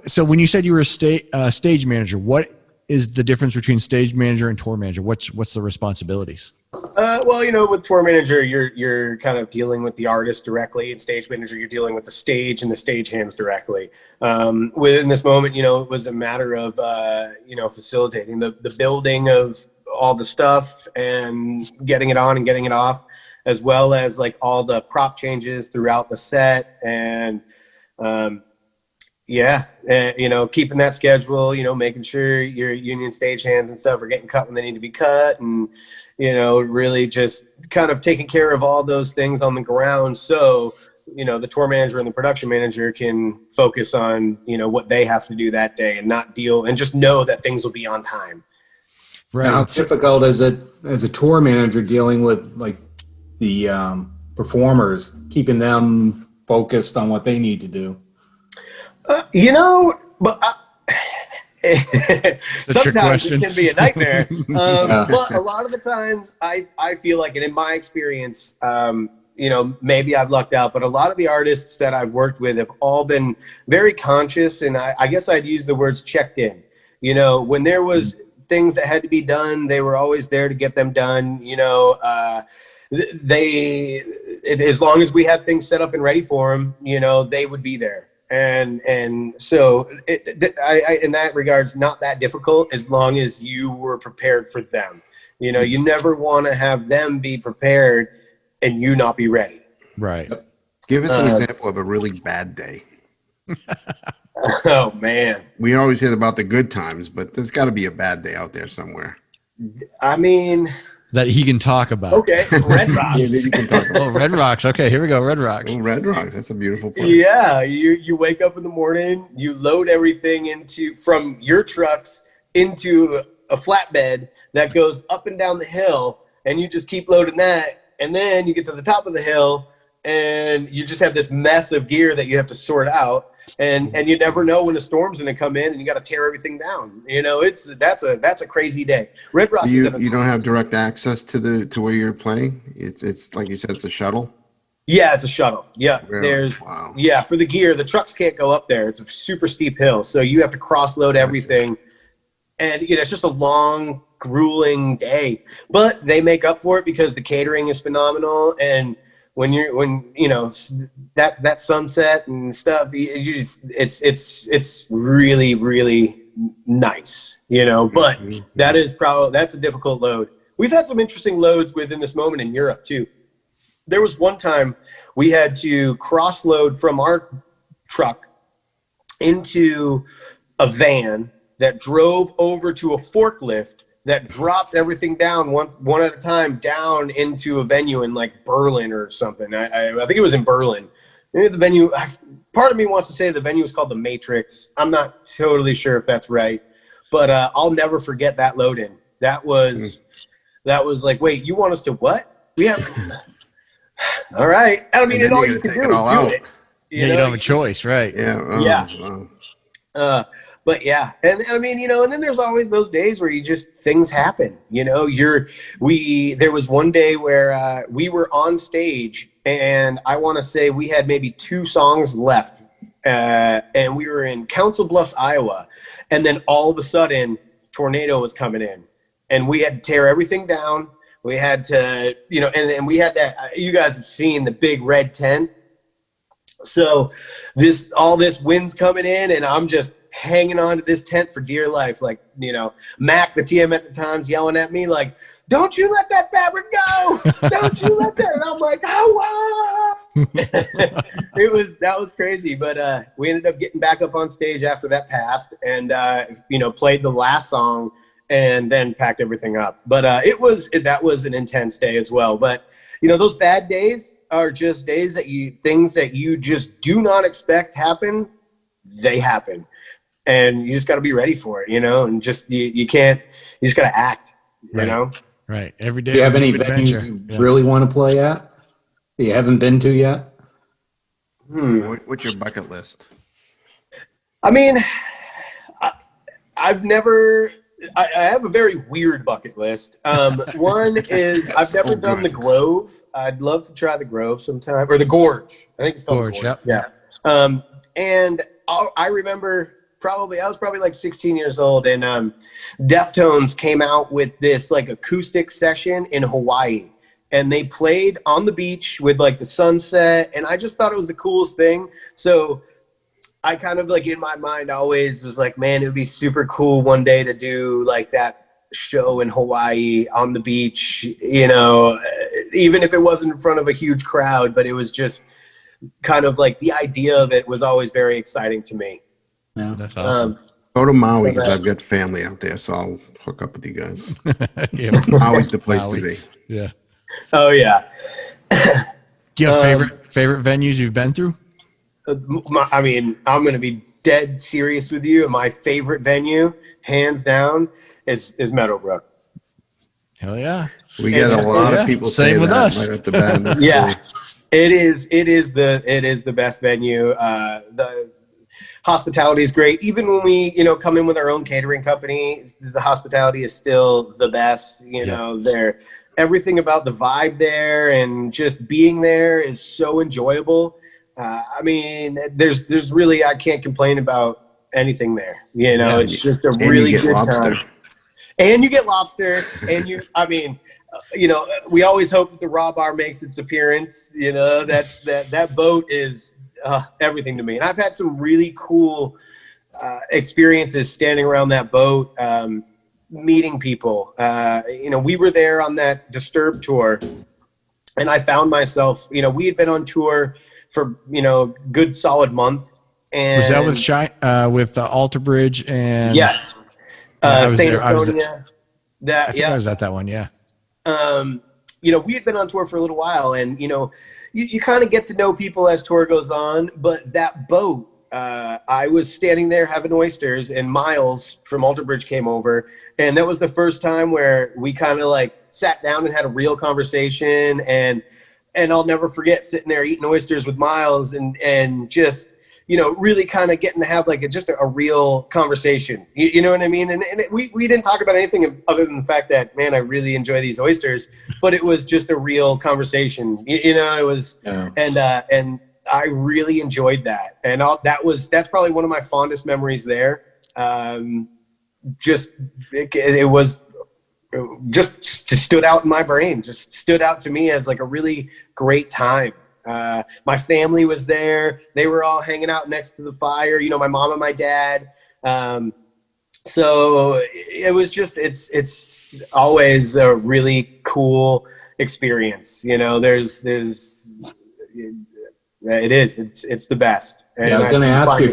so when you said you were a stage manager, what is the difference between stage manager and tour manager? What's the responsibilities? Well, with tour manager, you're kind of dealing with the artist directly, and stage manager, you're dealing with the stage and the stagehands directly. Within this moment, it was a matter of facilitating the building of all the stuff and getting it on and getting it off, as well as like all the prop changes throughout the set and keeping that schedule, making sure your union stagehands and stuff are getting cut when they need to be cut, and really just kind of taking care of all those things on the ground. So, the tour manager and the production manager can focus on, what they have to do that day and not deal and just know that things will be on time. Right. Now, how difficult is it as a tour manager dealing with like the performers, keeping them focused on what they need to do? Sometimes it can be a nightmare. But a lot of the times I feel like, and in my experience, maybe I've lucked out, but a lot of the artists that I've worked with have all been very conscious, and I guess I'd use the words checked in. When there was things that had to be done, they were always there to get them done. As long as we had things set up and ready for them, they would be there. And so in that regards, not that difficult as long as you were prepared for them. You never want to have them be prepared and you not be ready. Right. Give us an example of a really bad day. Oh man. We always hear about the good times, but there's got to be a bad day out there somewhere. I mean, that he can talk about. Okay, Red Rocks. Yeah, that you can talk about. Oh, Red Rocks. Okay, here we go. Red Rocks. Oh, Red Rocks. That's a beautiful place. Yeah, you wake up in the morning, you load everything from your trucks into a flatbed that goes up and down the hill, and you just keep loading that, and then you get to the top of the hill, and you just have this mess of gear that you have to sort out. And you never know when a storm's going to come in, and you got to tear everything down. That's a crazy day. Red Rocks. You don't have direct access to where you're playing. It's like you said, it's a shuttle. Yeah, it's a shuttle. Yeah, Really? For the gear, the trucks can't go up there. It's a super steep hill, so you have to cross load everything, and it's just a long, grueling day. But they make up for it because the catering is phenomenal, and when that sunset and stuff, it's really, really nice, but that's a difficult load. We've had some interesting loads within this moment in Europe too. There was one time we had to cross load from our truck into a van that drove over to a forklift that dropped everything down one at a time down into a venue in like Berlin or something. I think it was in Berlin. Maybe the venue, part of me wants to say the venue is called the Matrix. I'm not totally sure if that's right, but I'll never forget that load in. That was like, wait, you want us to what? We have, all right. I mean, and all you can do is do it. You don't have a choice, right? Yeah. But yeah, and I mean, and then there's always those days where things happen. There was one day where we were on stage, and I want to say we had maybe 2 songs left, and we were in Council Bluffs, Iowa, and then all of a sudden, tornado was coming in, and we had to tear everything down. We had to, and we had that. You guys have seen the big red tent. So all this wind's coming in, and I'm just hanging on to this tent for dear life. Like, Mac, the TM at the time's yelling at me like, don't you let that fabric go. Don't you let that. And I'm like, oh, that was crazy. But we ended up getting back up on stage after that passed, and, played the last song and then packed everything up. But that was an intense day as well. But, those bad days are just days things that you just do not expect happen. They happen. And you just got to be ready for it, and just you just got to act, Right. Every day. Do you have any venues you really want to play at that you haven't been to yet? What's your bucket list? I mean, I've never I have a very weird bucket list. One is I've never done the Grove. I'd love to try the Grove sometime, or the Gorge. I think it's called Gorge, the Gorge. Yeah. And I remember I was probably like 16 years old, and Deftones came out with this like acoustic session in Hawaii, and they played on the beach with like the sunset, and I just thought it was the coolest thing. So I kind of like in my mind always was like, man, it would be super cool one day to do like that show in Hawaii on the beach, you know, even if it wasn't in front of a huge crowd, but it was just kind of like the idea of it was always very exciting to me. Yeah. That's awesome. Go to Maui because I've got family out there, so I'll hook up with you guys. Yeah. Maui's the place Maui. to be. Yeah. Oh yeah. Do you have favorite venues you've been through? I mean, I'm going to be dead serious with you. My favorite venue, hands down, is Meadow Brook. Hell yeah. We get a lot of people Same say with that us. right at the bat. That's Yeah. cool. It is the best venue. The hospitality is great. Even when we, come in with our own catering company, the hospitality is still the best. Everything about the vibe there and just being there is so enjoyable. I mean, there's really, I can't complain about anything there. It's just a really good lobster. time. And you get lobster, and we always hope that the raw bar makes its appearance. That boat is everything to me. And I've had some really cool experiences standing around that boat, meeting people. We were there on that Disturbed tour, and I found myself, we had been on tour for, good solid month. And Was that with Alter Bridge and yes, Saint Antonia. I think I was at that one. Yeah. We had been on tour for a little while, and you kind of get to know people as tour goes on. But that boat, I was standing there having oysters, and Miles from Alter Bridge came over, and that was the first time where we kind of like sat down and had a real conversation. And I'll never forget sitting there eating oysters with Miles and just, really kind of getting to have like just a real conversation. You know what I mean? And we didn't talk about anything other than the fact that, man, I really enjoy these oysters, but it was just a real conversation. It was, and I really enjoyed that. And that's probably one of my fondest memories there. It was just stood out in my brain, just stood out to me as like a really great time. My family was there. They were all hanging out next to the fire, my mom and my dad. So it was just, it's always a really cool experience. It's the best. And I was going to ask you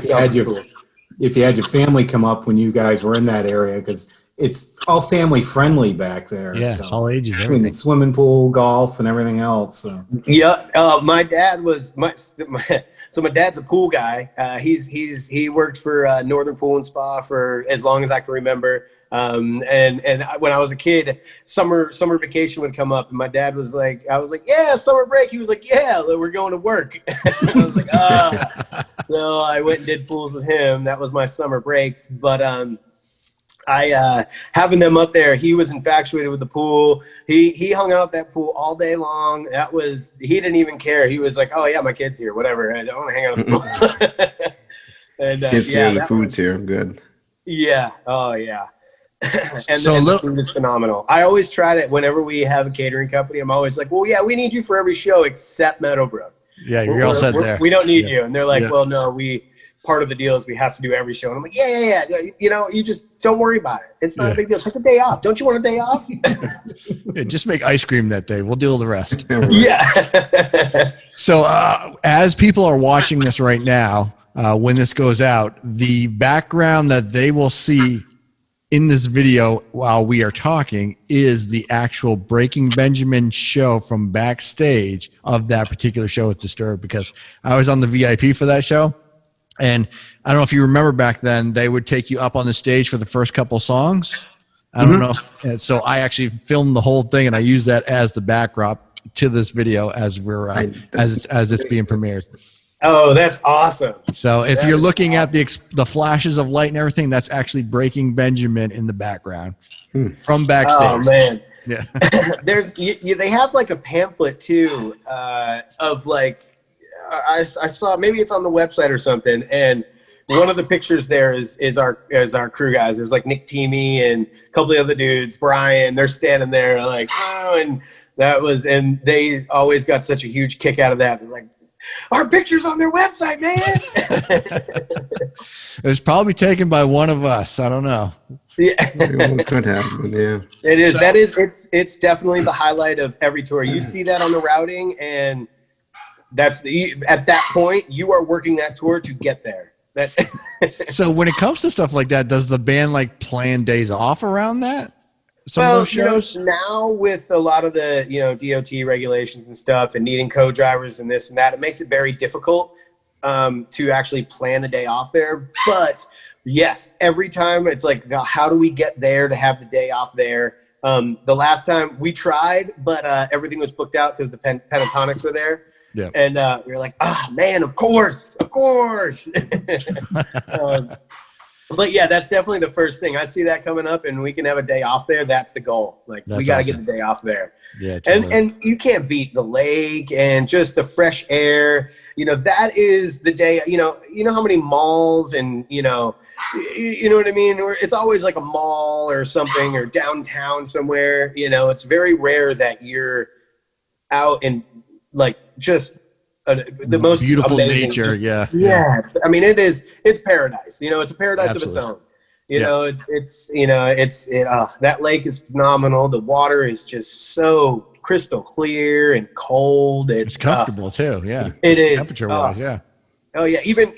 if you had your family come up when you guys were in that area, because it's all family friendly back there. Yeah. so. All ages. I mean, Everything. swimming pool, golf, and everything else. So. Yeah, my dad was so my dad's a pool guy. He worked for Northern Pool and Spa for as long as I can remember. And when I was a kid, summer vacation would come up, and my dad was like, I was like, yeah, summer break. He was like, yeah, we're going to work. I was like, So I went and did pools with him. That was my summer breaks. But having them up there, he was infatuated with the pool. He hung out at that pool all day long. He didn't even care. He was like, oh yeah, my kid's here, whatever. I want to hang out at the pool. And Kids here, the food's here. I'm good. yeah. Oh yeah. And So then a the little- food is phenomenal. I always try to, whenever we have a catering company, I'm always like, well, yeah, we need you for every show except Meadow Brook. Yeah, you're all set there. We don't need Yeah. you. And they're like, Yeah. well, no, part of the deal is we have to do every show. And I'm like, yeah. You just don't worry about it. It's not a big deal. Take a day off. Don't you want a day off? Yeah, just make ice cream that day. We'll deal with the rest. Yeah. So as people are watching this right now, when this goes out, the background that they will see in this video while we are talking is the actual Breaking Benjamin show from backstage of that particular show with Disturbed, because I was on the VIP for that show. And I don't know if you remember back then, they would take you up on the stage for the first couple songs. I don't know. And so I actually filmed the whole thing, and I use that as the backdrop to this video as we're as it's being premiered. Oh, that's awesome. So if That you're is looking at the flashes of light and everything, that's actually Breaking Benjamin in the background from backstage. Oh man. Yeah. There's they have like a pamphlet too of like I saw, maybe it's on the website or something, and one of the pictures there is our crew guys. There's like Nick Teamy and a couple of other dudes, Brian. They're standing there like, oh, and and they always got such a huge kick out of that. They're like, our picture's on their website, man. It was probably taken by one of us. I don't know. Yeah. It could happen, yeah. It is. It's definitely the highlight of every tour. You see that on the routing, and at that point you are working that tour to get there. So when it comes to stuff like that, does the band like plan days off around that? Some of those shows? Now with a lot of the DOT regulations and stuff, and needing co-drivers and this and that, it makes it very difficult to actually plan a day off there. But yes, every time it's like, how do we get there to have the day off there? The last time we tried, but everything was booked out because the Pentatonics were there. Yeah. And we were like, man, of course. But yeah, that's definitely the first thing. I see that coming up, and we can have a day off there. That's the goal. Like, we got to get the day off there. Yeah. Totally. And you can't beat the lake and just the fresh air. That is the day. You know how many malls and you know what I mean? It's always like a mall or something, or downtown somewhere. It's very rare that you're out in like just the most beautiful amazing nature. Yeah. I mean, it's paradise. It's a paradise Absolutely. of its own. That lake is phenomenal. The water is just so crystal clear and cold. It's comfortable too. Yeah. It is. Temperature wise. Yeah. Oh yeah. Even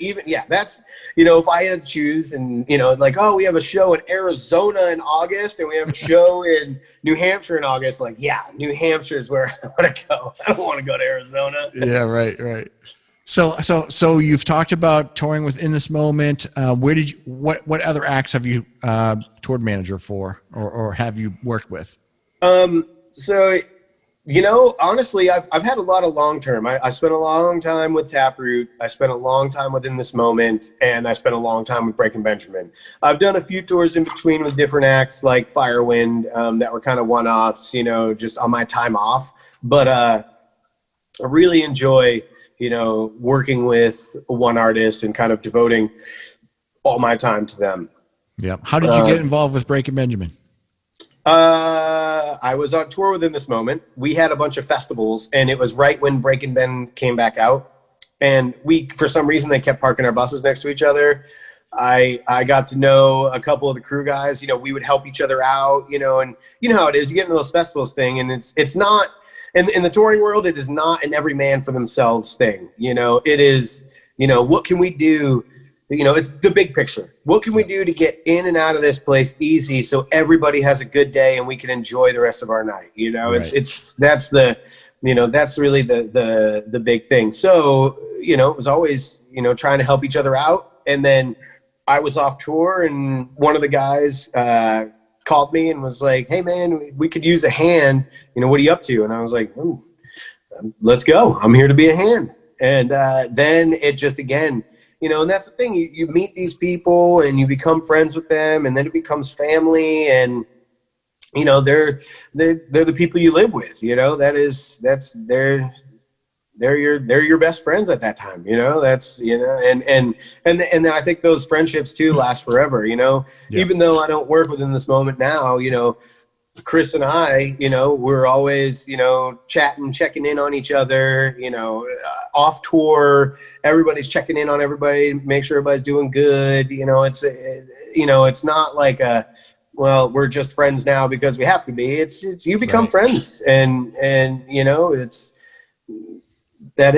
that's, if I had to choose, and like, we have a show in Arizona in August, and we have a show in New Hampshire in August. Like, yeah, New Hampshire is where I want to go. I don't want to go to Arizona. Yeah, right. So you've talked about touring with In This Moment. What other acts have you toured manager for, or have you worked with? So, honestly, I've had a lot of long term. I spent a long time with Taproot. I spent a long time with In This Moment, and I spent a long time with Breaking Benjamin. I've done a few tours in between with different acts like Firewind that were kind of one-offs, just on my time off. But I really enjoy, working with one artist and kind of devoting all my time to them. Yeah. How did you get involved with Breaking Benjamin? I was on tour with In This Moment. We had a bunch of festivals, and it was right when Breaking Ben came back out. And for some reason, they kept parking our buses next to each other. I got to know a couple of the crew guys. We would help each other out, and you know how it is. You get into those festivals thing, and it's not, in the touring world, it is not an every man for themselves thing. It is, what can we do? It's the big picture. What can we do to get in and out of this place easy so everybody has a good day and we can enjoy the rest of our night? Right. That's really the big thing. So, it was always, trying to help each other out. And then I was off tour, and one of the guys called me and was like, hey man, we could use a hand. What are you up to? And I was like, ooh, let's go. I'm here to be a hand. And then it just, again, and that's the thing. You meet these people and you become friends with them, and then it becomes family. And they're the people you live with. They're your best friends at that time. And I think those friendships too last forever. Yeah. Even though I don't work within this moment now, Chris and I, we're always, chatting, checking in on each other, off tour, everybody's checking in on everybody, make sure everybody's doing good. It's not like we're just friends now because we have to be. It's you become Right. friends, and it's a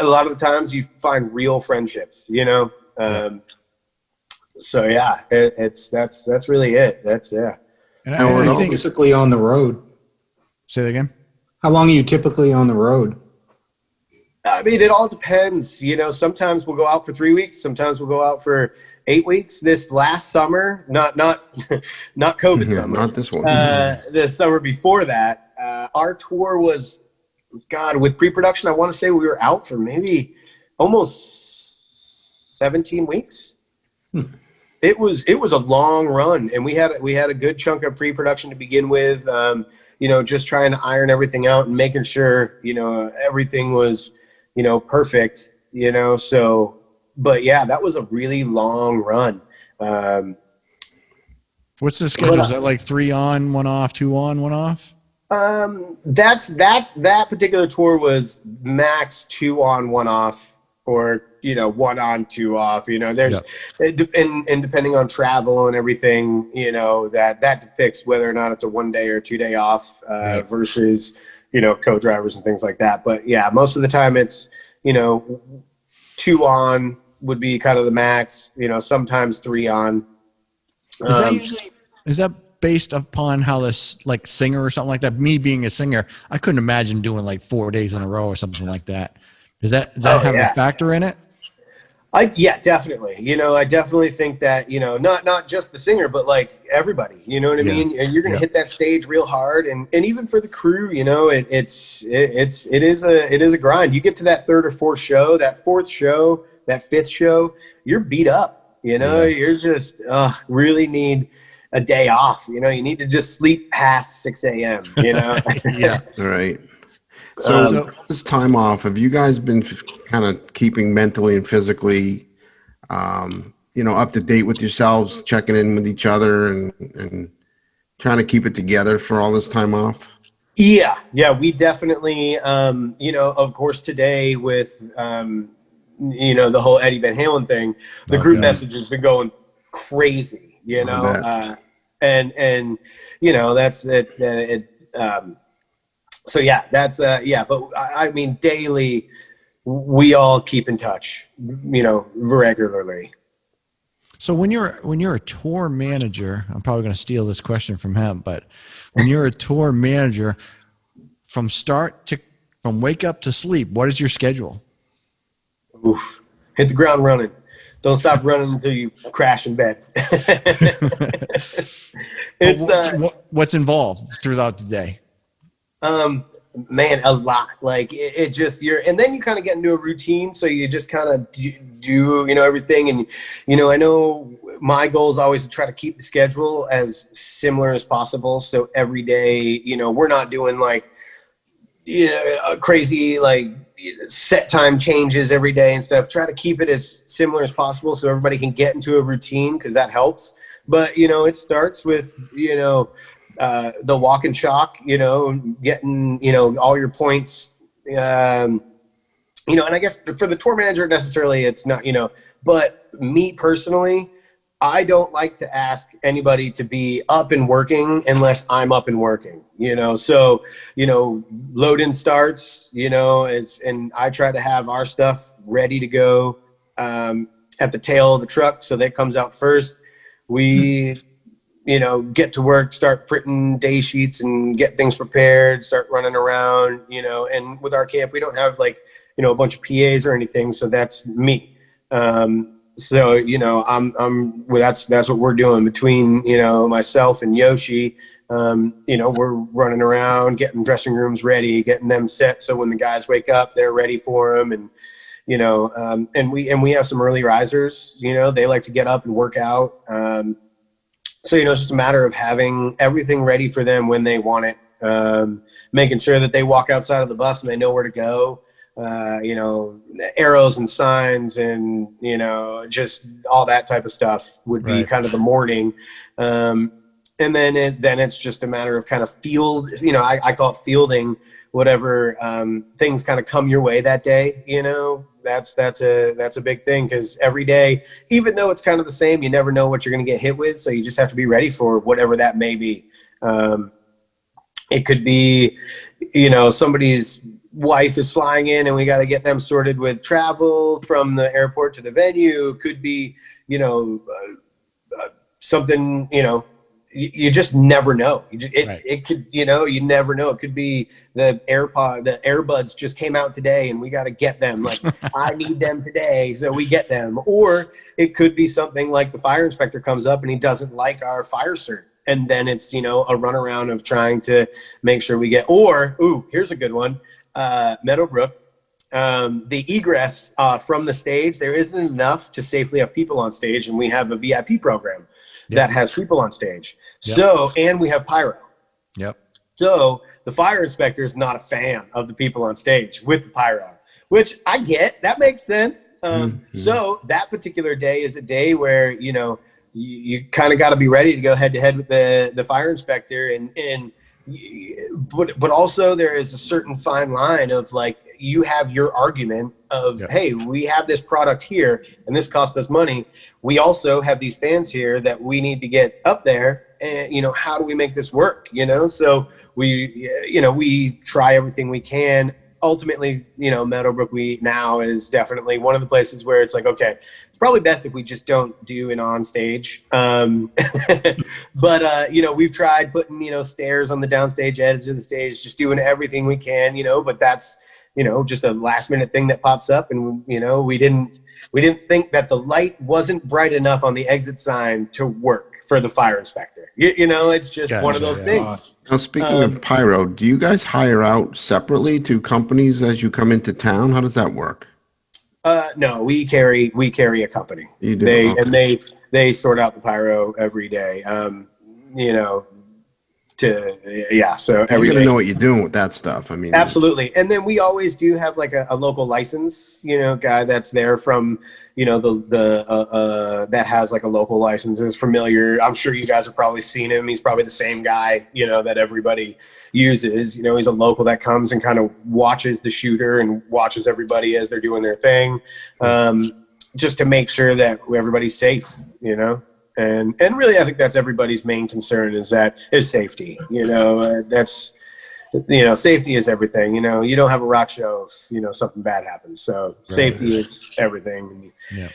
lot of the times you find real friendships, So yeah, that's really it. And How I long think, Typically on the road. say that again. How long are you typically on the road? I mean, it all depends. Sometimes we'll go out for 3 weeks. Sometimes we'll go out for 8 weeks. This last summer, not COVID Yeah, summer, not this one. the summer before that, our tour was God, with pre-production, I want to say we were out for maybe almost 17 weeks. It was a long run, and we had a good chunk of pre-production to begin with. Just trying to iron everything out and making sure everything was perfect. So, but yeah, that was a really long run. What's the schedule? Is that like 3 on, 1 off, 2 on, 1 off? That particular tour was max 2 on, 1 off, or 1 on, 2 off. There's and depending on travel and everything, that depicts whether or not it's a 1 day or 2 day off versus co-drivers and things like that. But yeah, most of the time it's 2 on would be kind of the max. Sometimes 3 on. Is that based upon how this like singer or something like that? Me being a singer, I couldn't imagine doing like 4 days in a row or something like that. Does that have a factor in it? Yeah, definitely. I definitely think that, not just the singer, but like everybody, you know what I mean? And you're going to hit that stage real hard. And even for the crew, it is a grind. You get to that 3rd or 4th show, that 4th show, that 5th show, you're beat up, you're just, really need a day off. You need to just sleep past 6 a.m., Yeah. All right. So this time off, have you guys been kind of keeping mentally and physically, up to date with yourselves, checking in with each other and trying to keep it together for all this time off? Yeah, we definitely, of course, today with, the whole Eddie Van Halen thing, the group message has been going crazy, and that's it. So yeah, that's but I mean, daily, we all keep in touch, regularly. So when you're a tour manager, I'm probably going to steal this question from him, but when you're a tour manager, from wake up to sleep, what is your schedule? Oof. Hit the ground running. Don't stop running until you crash in bed. What's involved throughout the day? Man, a lot. Like it just, and then you kind of get into a routine. So you just kind of do, everything. And, I know my goal is always to try to keep the schedule as similar as possible. So every day, we're not doing like, crazy, like set time changes every day and stuff. Try to keep it as similar as possible so everybody can get into a routine, because that helps. But, it starts with, the walk and chalk, getting, all your points, and I guess for the tour manager, necessarily it's not, but me personally, I don't like to ask anybody to be up and working unless I'm up and working, so, load in starts, and I try to have our stuff ready to go, at the tail of the truck. So that comes out first. We, get to work, start printing day sheets and get things prepared, start running around, and with our camp, we don't have like, a bunch of PAs or anything. So that's me. So, that's what we're doing between, myself and Yoshi. We're running around, getting dressing rooms ready, getting them set. So when the guys wake up, they're ready for them. And, and we have some early risers, they like to get up and work out. So, it's just a matter of having everything ready for them when they want it, making sure that they walk outside of the bus and they know where to go, arrows and signs and, just all that type of stuff would be kind of the morning. And then it's just a matter of kind of field, I call it fielding, whatever things kind of come your way that day, that's a big thing, because every day, even though it's kind of the same, you never know what you're going to get hit with. So you just have to be ready for whatever that may be. It could be, somebody's wife is flying in and we got to get them sorted with travel from the airport to the venue. Could be, something, you just never know. It could, you never know. It could be the AirBuds just came out today and we got to get them. Like, I need them today, so we get them. Or it could be something like the fire inspector comes up and he doesn't like our fire cert. And then it's, a runaround of trying to make sure we get, or, here's a good one. Meadow Brook, the egress from the stage, there isn't enough to safely have people on stage, and we have a VIP program that has people on stage. So, and we have pyro. Yep. So the fire inspector is not a fan of the people on stage with the pyro, which I get. That makes sense. So that particular day is a day where, you know, you kind of got to be ready to go head to head with the fire inspector, but also there is a certain fine line of like, you have your argument of, hey, we have this product here and this cost us money. We also have these fans here that we need to get up there, and, you know, how do we make this work? You know, so we try everything we can. Ultimately, you know, Meadow Brook now is definitely one of the places where it's like, okay, it's probably best if we just don't do an on stage. But, you know, we've tried putting, you know, stairs on the downstage edge of the stage, just doing everything we can, you know, but that's, you know, just a last minute thing that pops up. And, you know, we didn't think that the light wasn't bright enough on the exit sign to work for the fire inspector. You know, it's just one of those things. Now, speaking of pyro, do you guys hire out separately to companies as you come into town? How does that work? No, we carry a company. You do? And they sort out the pyro every day. You know, so every you got to day. know what you're doing with that stuff. I mean, Absolutely. And then we always do have like a local license, you know, guy that's there from, you know, that has like a local license, is familiar. I'm sure you guys have probably seen him. He's probably the same guy, you know, that everybody uses. You know, he's a local that comes and kind of watches the shooter and watches everybody as they're doing their thing, just to make sure that everybody's safe, you know. And really, I think that's everybody's main concern is safety. You know, safety is everything. You know, you don't have a rock show if, you know, something bad happens. So safety is everything. Yeah.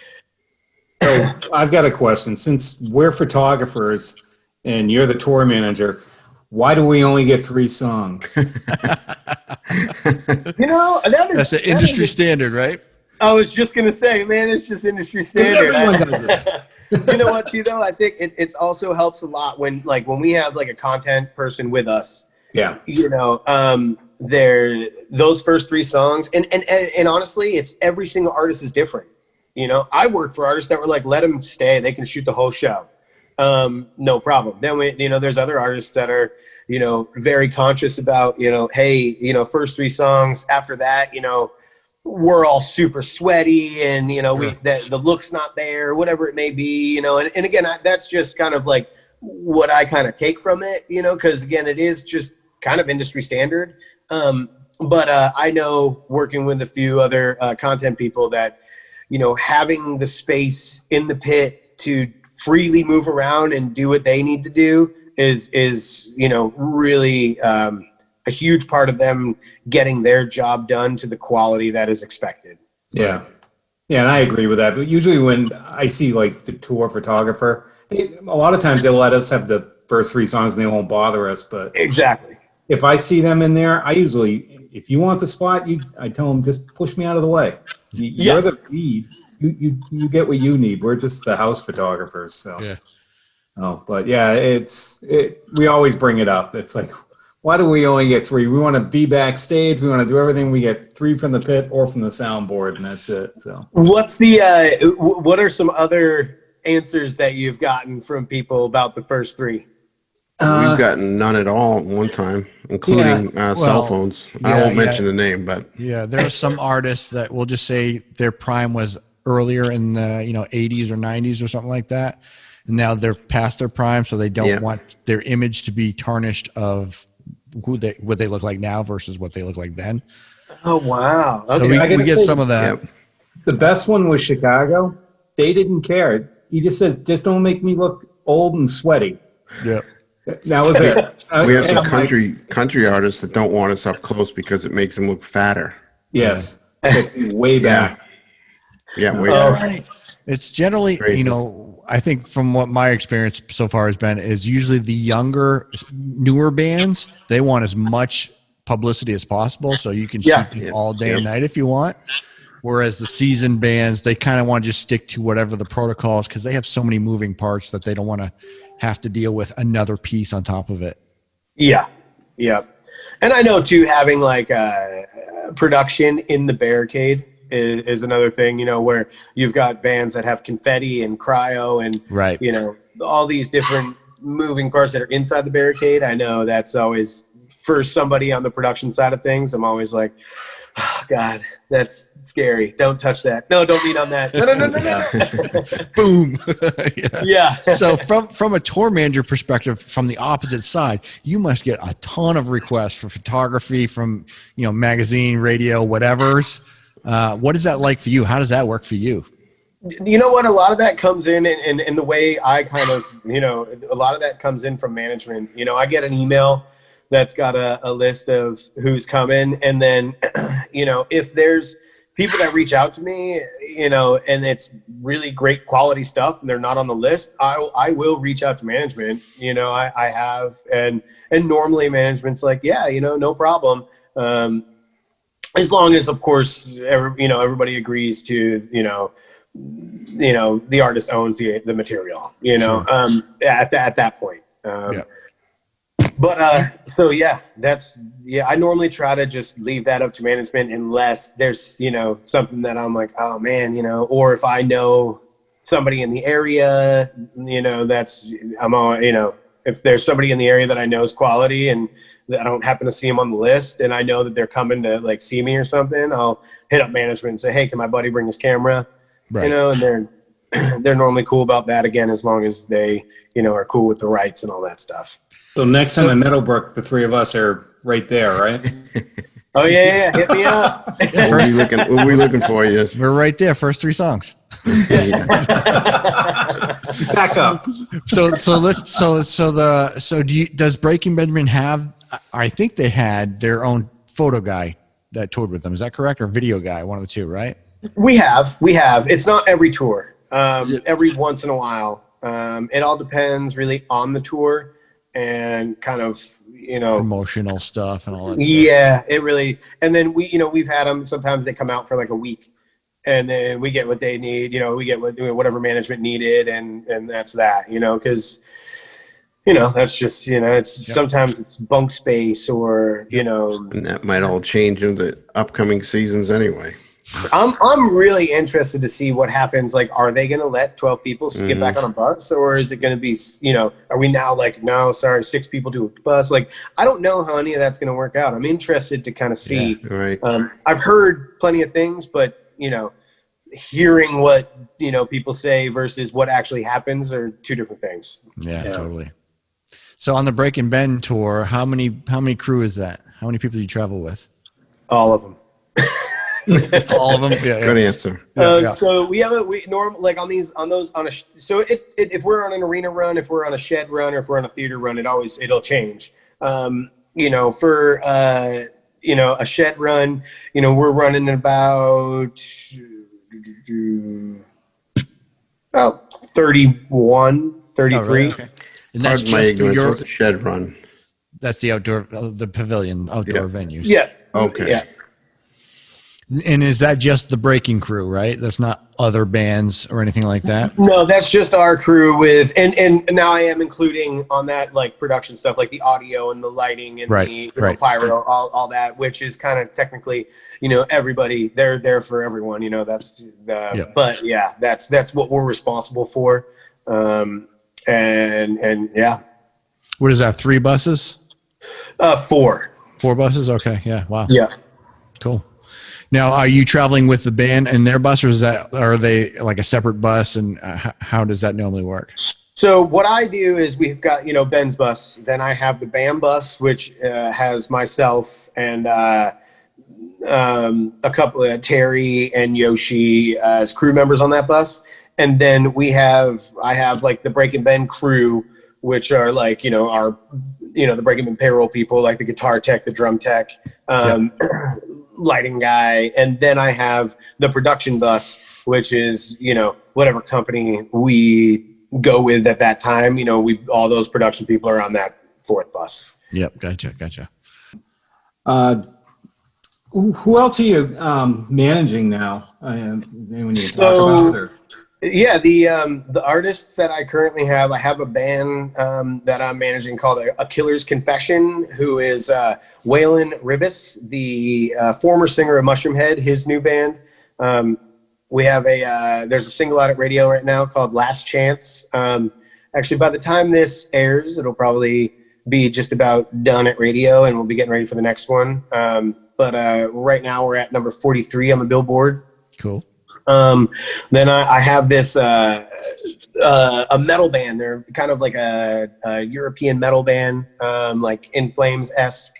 So I've got a question. Since we're photographers and you're the tour manager, why do we only get 3 songs? You know, That's the industry standard, right? I was just going to say, man, it's just industry standard. Everyone does it. You know what, too, though? I think it also helps a lot when we have like a content person with us. Yeah. You know, those first 3 songs, and honestly, it's every single artist is different. You know, I worked for artists that were like, let them stay, they can shoot the whole show, no problem. Then there's other artists that are, you know, very conscious about, you know, hey, you know, first 3 songs, after that, you know, we're all super sweaty and, you know, the look's not there, whatever it may be, you know, and again, that's just kind of like what I kind of take from it, you know, because again, it is just kind of industry standard. But I know, working with a few other content people, that, you know, having the space in the pit to freely move around and do what they need to do is you know, really a huge part of them getting their job done to the quality that is expected. Yeah. Yeah, and I agree with that. But usually when I see like the tour photographer, a lot of times they'll let us have the first 3 songs and they won't bother us. But Exactly. if I see them in there, I usually, if you want the spot, I tell them, just push me out of the way. You're the lead. You get what you need. We're just the house photographers. So. Yeah. Oh, but yeah, we always bring it up. It's like, why do we only get 3? We want to be backstage. We want to do everything. We get 3 from the pit or from the soundboard, and that's it. So what are some other answers that you've gotten from people about the first 3? We've gotten none at all at one time, including cell phones. I won't mention the name, but yeah, there are some artists that will just say their prime was earlier in the 80s or 90s or something like that, and now they're past their prime, so they don't want their image to be tarnished of what they look like now versus what they look like then. Oh wow! Okay. So we get some of that. The best one was Chicago. They didn't care. He just says, "Just don't make me look old and sweaty." Yeah. That was it. we have some country artists that don't want us up close because it makes them look fatter. Yes. Way back. Yeah, way back. Right. It's generally, Crazy. you know, I think from what my experience so far has been, is usually the younger, newer bands, they want as much publicity as possible, so you can shoot them all day and night if you want. Whereas the seasoned bands, they kind of want to just stick to whatever the protocol is because they have so many moving parts that they don't want to have to deal with another piece on top of it. Yeah. Yeah. And I know too, having like, production in the barricade is another thing, you know, where you've got bands that have confetti and cryo and, Right. you know, all these different moving parts that are inside the barricade. I know that's always, for somebody on the production side of things, I'm always like, oh, God, that's scary. Don't touch that. No, don't lean on that. No. Boom. Yeah. So from a tour manager perspective, from the opposite side, you must get a ton of requests for photography from, you know, magazine, radio, whatever's. What is that like for you? How does that work for you? You know what? A lot of that comes in the way I kind of, you know, a lot of that comes in from management. You know, I get an email that's got a list of who's coming. And then, you know, if there's people that reach out to me, you know, and it's really great quality stuff and they're not on the list, I will reach out to management. You know, I have, and normally management's like, yeah, you know, no problem. As long as, of course, you know, everybody agrees to, you know, the artist owns the material, you know, Sure. at that point. Yeah. But so yeah, I normally try to just leave that up to management unless there's, you know, something that I'm like, oh man, you know, or if I know somebody in the area, you know, you know, if there's somebody in the area that I know is quality and I don't happen to see them on the list and I know that they're coming to like see me or something, I'll hit up management and say, hey, can my buddy bring his camera? Right. You know, and they're normally cool about that, again, as long as they, you know, are cool with the rights and all that stuff. So next time in Meadow Brook, the three of us are right there, right? Oh yeah, hit me up. We'll be looking for you. We're right there. First 3 songs. Back up. Does Breaking Benjamin have, I think they had their own photo guy that toured with them. Is that correct? Or video guy, one of the two, right? We have. It's not every tour. Every once in a while. It all depends really on the tour and kind of, you know, Promotional stuff and all that stuff. yeah, it really, and then we've had them, sometimes they come out for like a week and then we get what they need, you know, we get whatever management needed and that's that, you know, because, you know, that's just, you know, it's sometimes it's bunk space or, you know. And that might all change in the upcoming seasons anyway. I'm really interested to see what happens. Like, are they going to let 12 people get back on a bus, or is it going to be, you know, are we now like, no, sorry, 6 people to a bus? Like, I don't know how any of that's going to work out. I'm interested to kind of see. Yeah, right. I've heard plenty of things, but, you know, hearing what, you know, people say versus what actually happens are 2 different things. Yeah, totally. So on the Break and Bend tour, how many crew is that? How many people do you travel with? All of them. All of them. Yeah, Good answer. So we have like if we're on an arena run, if we're on a shed run, or if we're on a theater run, it'll change. You know, for you know, a shed run, you know, we're running about 31, 33. Oh, really? Okay. And that's Pardon my just ignorance, your, what's a shed run? that's the the pavilion, outdoor venues. Yeah. Okay. Yeah. And is that just the breaking crew, right? That's not other bands or anything like that? No, that's just our crew with, and now I am including on that, like, production stuff, like the audio and the lighting and the you know, pyro, all that, which is kind of technically, you know, everybody, they're there for everyone, you know, that's, but yeah, that's what we're responsible for. And yeah. What is that, 3 buses? 4. 4 buses? Okay, yeah, wow. Yeah. Cool. Now, are you traveling with the band and their bus, or are they like a separate bus? And how does that normally work? So what I do is we've got, you know, Ben's bus. Then I have the band bus, which has myself and a couple of Terry and Yoshi as crew members on that bus. And then I have like the Break and Bend crew, which are like, you know, the Break and Bend payroll people, like the guitar tech, the drum tech, lighting guy. And then I have the production bus, which is, you know, whatever company we go with at that time. You know, all those production people are on that 4th bus. Yep. Gotcha. Who else are you managing now? Anyone you can talk about? The artists that I currently have, I have a band that I'm managing called A Killer's Confession, who is Wallen Rivas, the former singer of Mushroom Head, his new band. We have there's a single out at radio right now called Last Chance. Actually, by the time this airs, it'll probably be just about done at radio, and we'll be getting ready for the next one. But right now we're at number 43 on the Billboard. Cool. Then I have this a metal band. They're kind of like a European metal band, like In Flames-esque,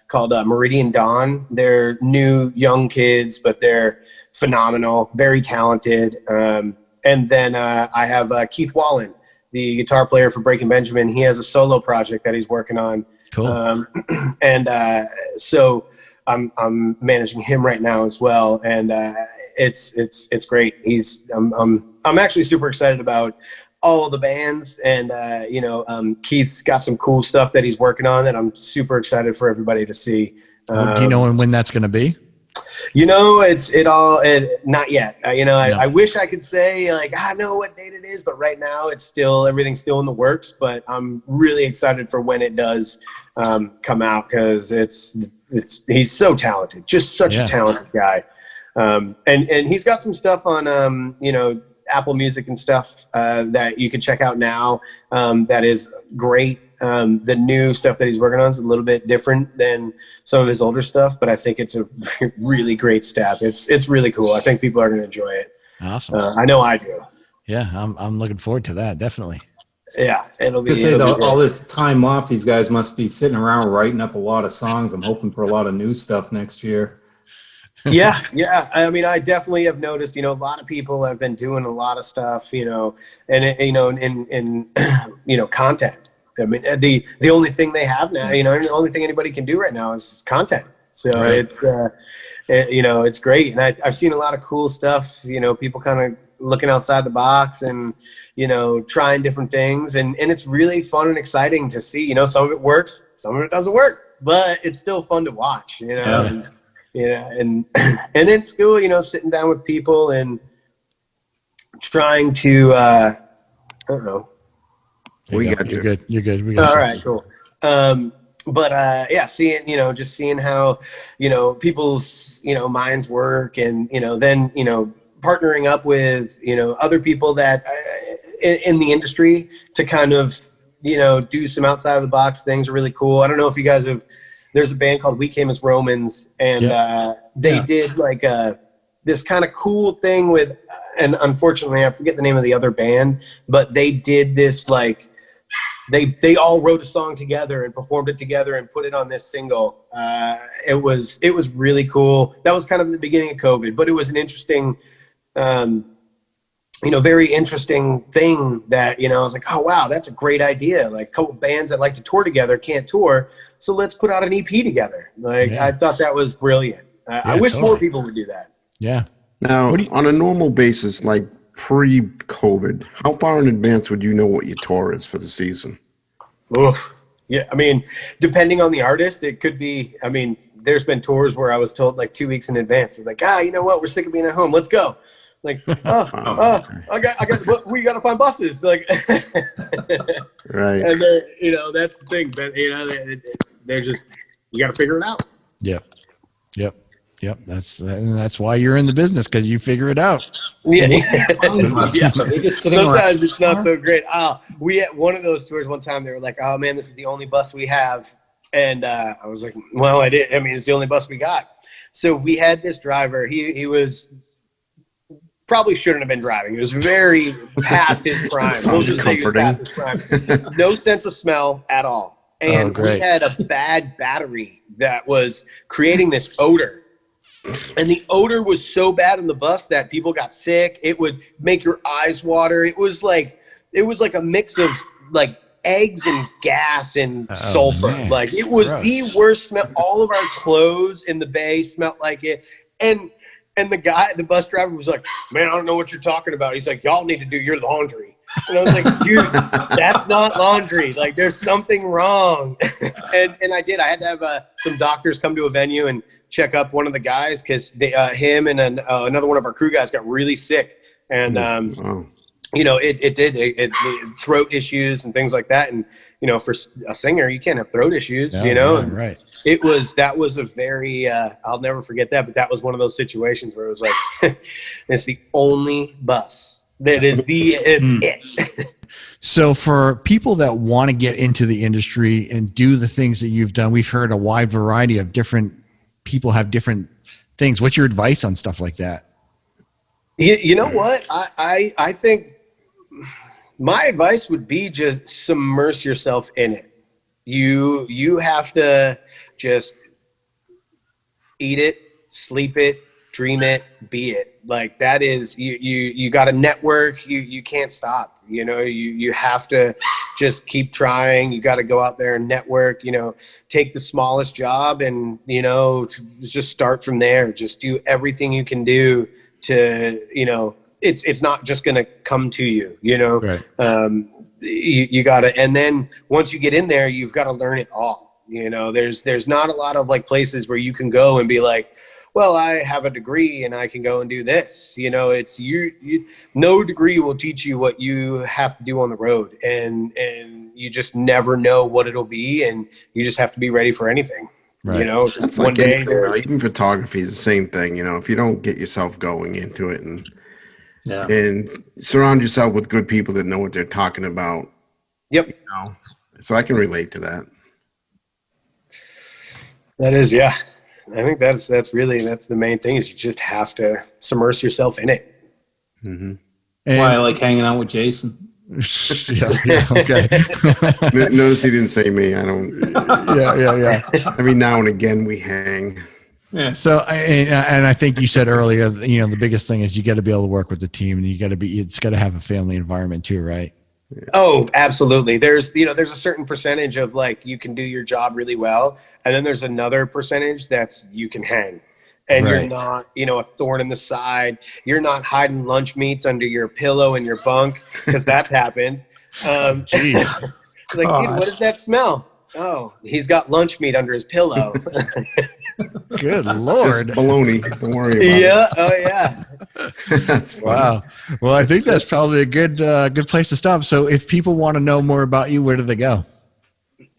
called Meridian Dawn. They're new young kids, but they're phenomenal, very talented. And then I have Keith Wallen, the guitar player for Breaking Benjamin. He has a solo project that he's working on. Cool. So I'm managing him right now as well, and it's great. I'm actually super excited about all of the bands, and Keith's got some cool stuff that he's working on that I'm super excited for everybody to see. Do you know when that's going to be? Not yet. I wish I could say like I know what date it is, but right now everything's still in the works. But I'm really excited for when it does come out, because he's so talented, just such a talented guy. And he's got some stuff on Apple Music and stuff that you can check out now. That is great. The new stuff that he's working on is a little bit different than some of his older stuff, but I think it's a really great step. It's really cool. I think people are going to enjoy it. Awesome. I know I do. Yeah, I'm looking forward to that. Definitely. Yeah, it'll be. All this time off, these guys must be sitting around writing up a lot of songs. I'm hoping for a lot of new stuff next year. Yeah. I mean, I definitely have noticed. A lot of people have been doing a lot of stuff. In content. I mean, the only thing they have now, the only thing anybody can do right now is content. So right. It's great. And I've seen a lot of cool stuff, people kind of looking outside the box and, trying different things. And it's really fun and exciting to see, some of it works, some of it doesn't work, but it's still fun to watch, and it's cool, sitting down with people and trying to, I don't know. We got you. You're good. We got all right, cool. Seeing how, people's, minds work, and, then, partnering up with, other people that in the industry to kind of, do some outside of the box things are really cool. I don't know if you guys there's a band called We Came as Romans, and they did like this kind of cool thing with, and unfortunately I forget the name of the other band, but they did this like, they all wrote a song together and performed it together and put it on this single. It was really cool. That was kind of the beginning of COVID, but it was an interesting, very interesting thing that, I was like, oh wow, that's a great idea. Like a couple bands that like to tour together can't tour, so let's put out an EP together. I thought that was brilliant. I wish more people would do that. Yeah. Now, on a normal basis, like pre-COVID, how far in advance would you know what your tour is for the season? Oof. Yeah, I mean, depending on the artist, it could be, there's been tours where I was told like 2 weeks in advance. Like, you know what? We're sick of being at home. Let's go. Like, we got to find buses. Like, right. And that's the thing. But, they're just, you got to figure it out. Yep. That's why you're in the business, because you figure it out. Yeah. Sometimes it's not so great. We had one of those tours one time. They were like, "Oh man, this is the only bus we have," and I was like, "Well, it's the only bus we got." So we had this driver. He was probably shouldn't have been driving. He was very past his prime. Sounds comforting. Past his prime. No sense of smell at all, and we had a bad battery that was creating this odor. And the odor was so bad in the bus that people got sick. It would make your eyes water. It was like a mix of like eggs and gas and sulfur. Man. Like it was the worst smell. All of our clothes in the bay smelled like it. And the bus driver was like, "Man, I don't know what you're talking about." He's like, "Y'all need to do your laundry." And I was like, "Dude, that's not laundry. Like there's something wrong." and I did. I had to have some doctors come to a venue and check up one of the guys, because him and another one of our crew guys got really sick And Wow. you know, it throat issues and things like that. And, you know, for a singer, you can't have throat issues, No, you know? yeah, right. That was a very, I'll never forget that, but that was one of those situations where it was like, it's the only bus that is it. So for people that want to get into the industry and do the things that you've done, we've heard a wide variety of different people have different things. What's your advice on stuff like that? You know what? I think my advice would be just submerge yourself in it. You have to just eat it, sleep it, dream it, be it. Like that is you got to network. You can't stop. You know, you have to just keep trying. You got to go out there and network, you know, take the smallest job and, you know, just start from there. Just do everything you can do to, you know, it's not just going to come to you, you know. Right. You got to, and then once you get in there, you've got to learn it all. You know, there's not a lot of like places where you can go and be like, well, I have a degree and I can go and do this. You know, it's no degree will teach you what you have to do on the road, and you just never know what it'll be, and you just have to be ready for anything. Right. You know, That's one like day, anything, even photography is the same thing. You know, if you don't get yourself going into it and surround yourself with good people that know what they're talking about. Yep. You know? So I can relate to that. That is, yeah. I think that's the main thing is you just have to submerge yourself in it. Mm-hmm. Why I like hanging out with Jason. yeah, okay. Notice he didn't say me. I don't. yeah. Every now and again we hang. Yeah. So, and I think you said earlier, you know, the biggest thing is you got to be able to work with the team, and it's got to have a family environment too, right? Oh, absolutely. There's a certain percentage of like, you can do your job really well. And then there's another percentage that's you can hang. And Right. You're not, you know, a thorn in the side. You're not hiding lunch meats under your pillow in your bunk, because that's happened. Like, dude, what does that smell? Oh, he's got lunch meat under his pillow. Good Just Lord. baloney. Don't worry about Yeah. Oh, yeah. it. That's funny. Wow. Well, I think that's probably a good place to stop. So if people want to know more about you, where do they go?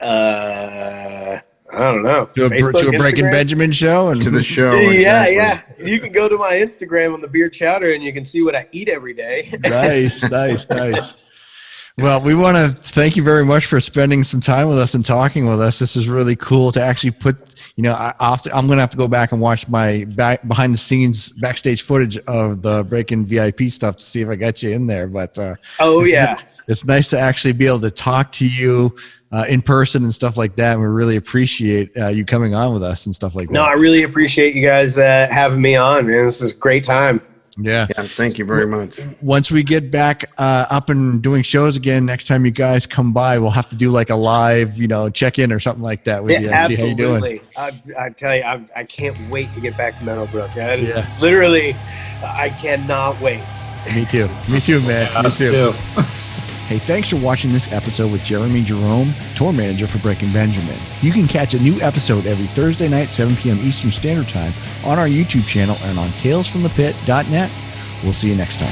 I don't know. To a Facebook, Breaking Instagram? Benjamin show? And To the show. Yeah, exactly. yeah. You can go to my Instagram on the Beer Chowder and you can see what I eat every day. Nice. Well, we want to thank you very much for spending some time with us and talking with us. This is really cool to actually put, you know, I'm going to have to go back and watch my behind the scenes backstage footage of the Breaking VIP stuff to see if I got you in there. But Oh, yeah. it's nice to actually be able to talk to you in person and stuff like that. And we really appreciate you coming on with us and stuff like that. No, I really appreciate you guys having me on, man. This is a great time. Yeah. Yeah. Thank you very much. Once we get back up and doing shows again, next time you guys come by, we'll have to do like a live, you know, check-in or something like that with you and see how you're doing. Absolutely. I tell you, I can't wait to get back to Meadow Brook. That is Yeah. literally, I cannot wait. Me too, man. Me Us too. too. Hey, thanks for watching this episode with Jeromy Jerome, tour manager for Breaking Benjamin. You can catch a new episode every Thursday night, 7 p.m. Eastern Standard Time on our YouTube channel and on talesfromthepit.net. We'll see you next time.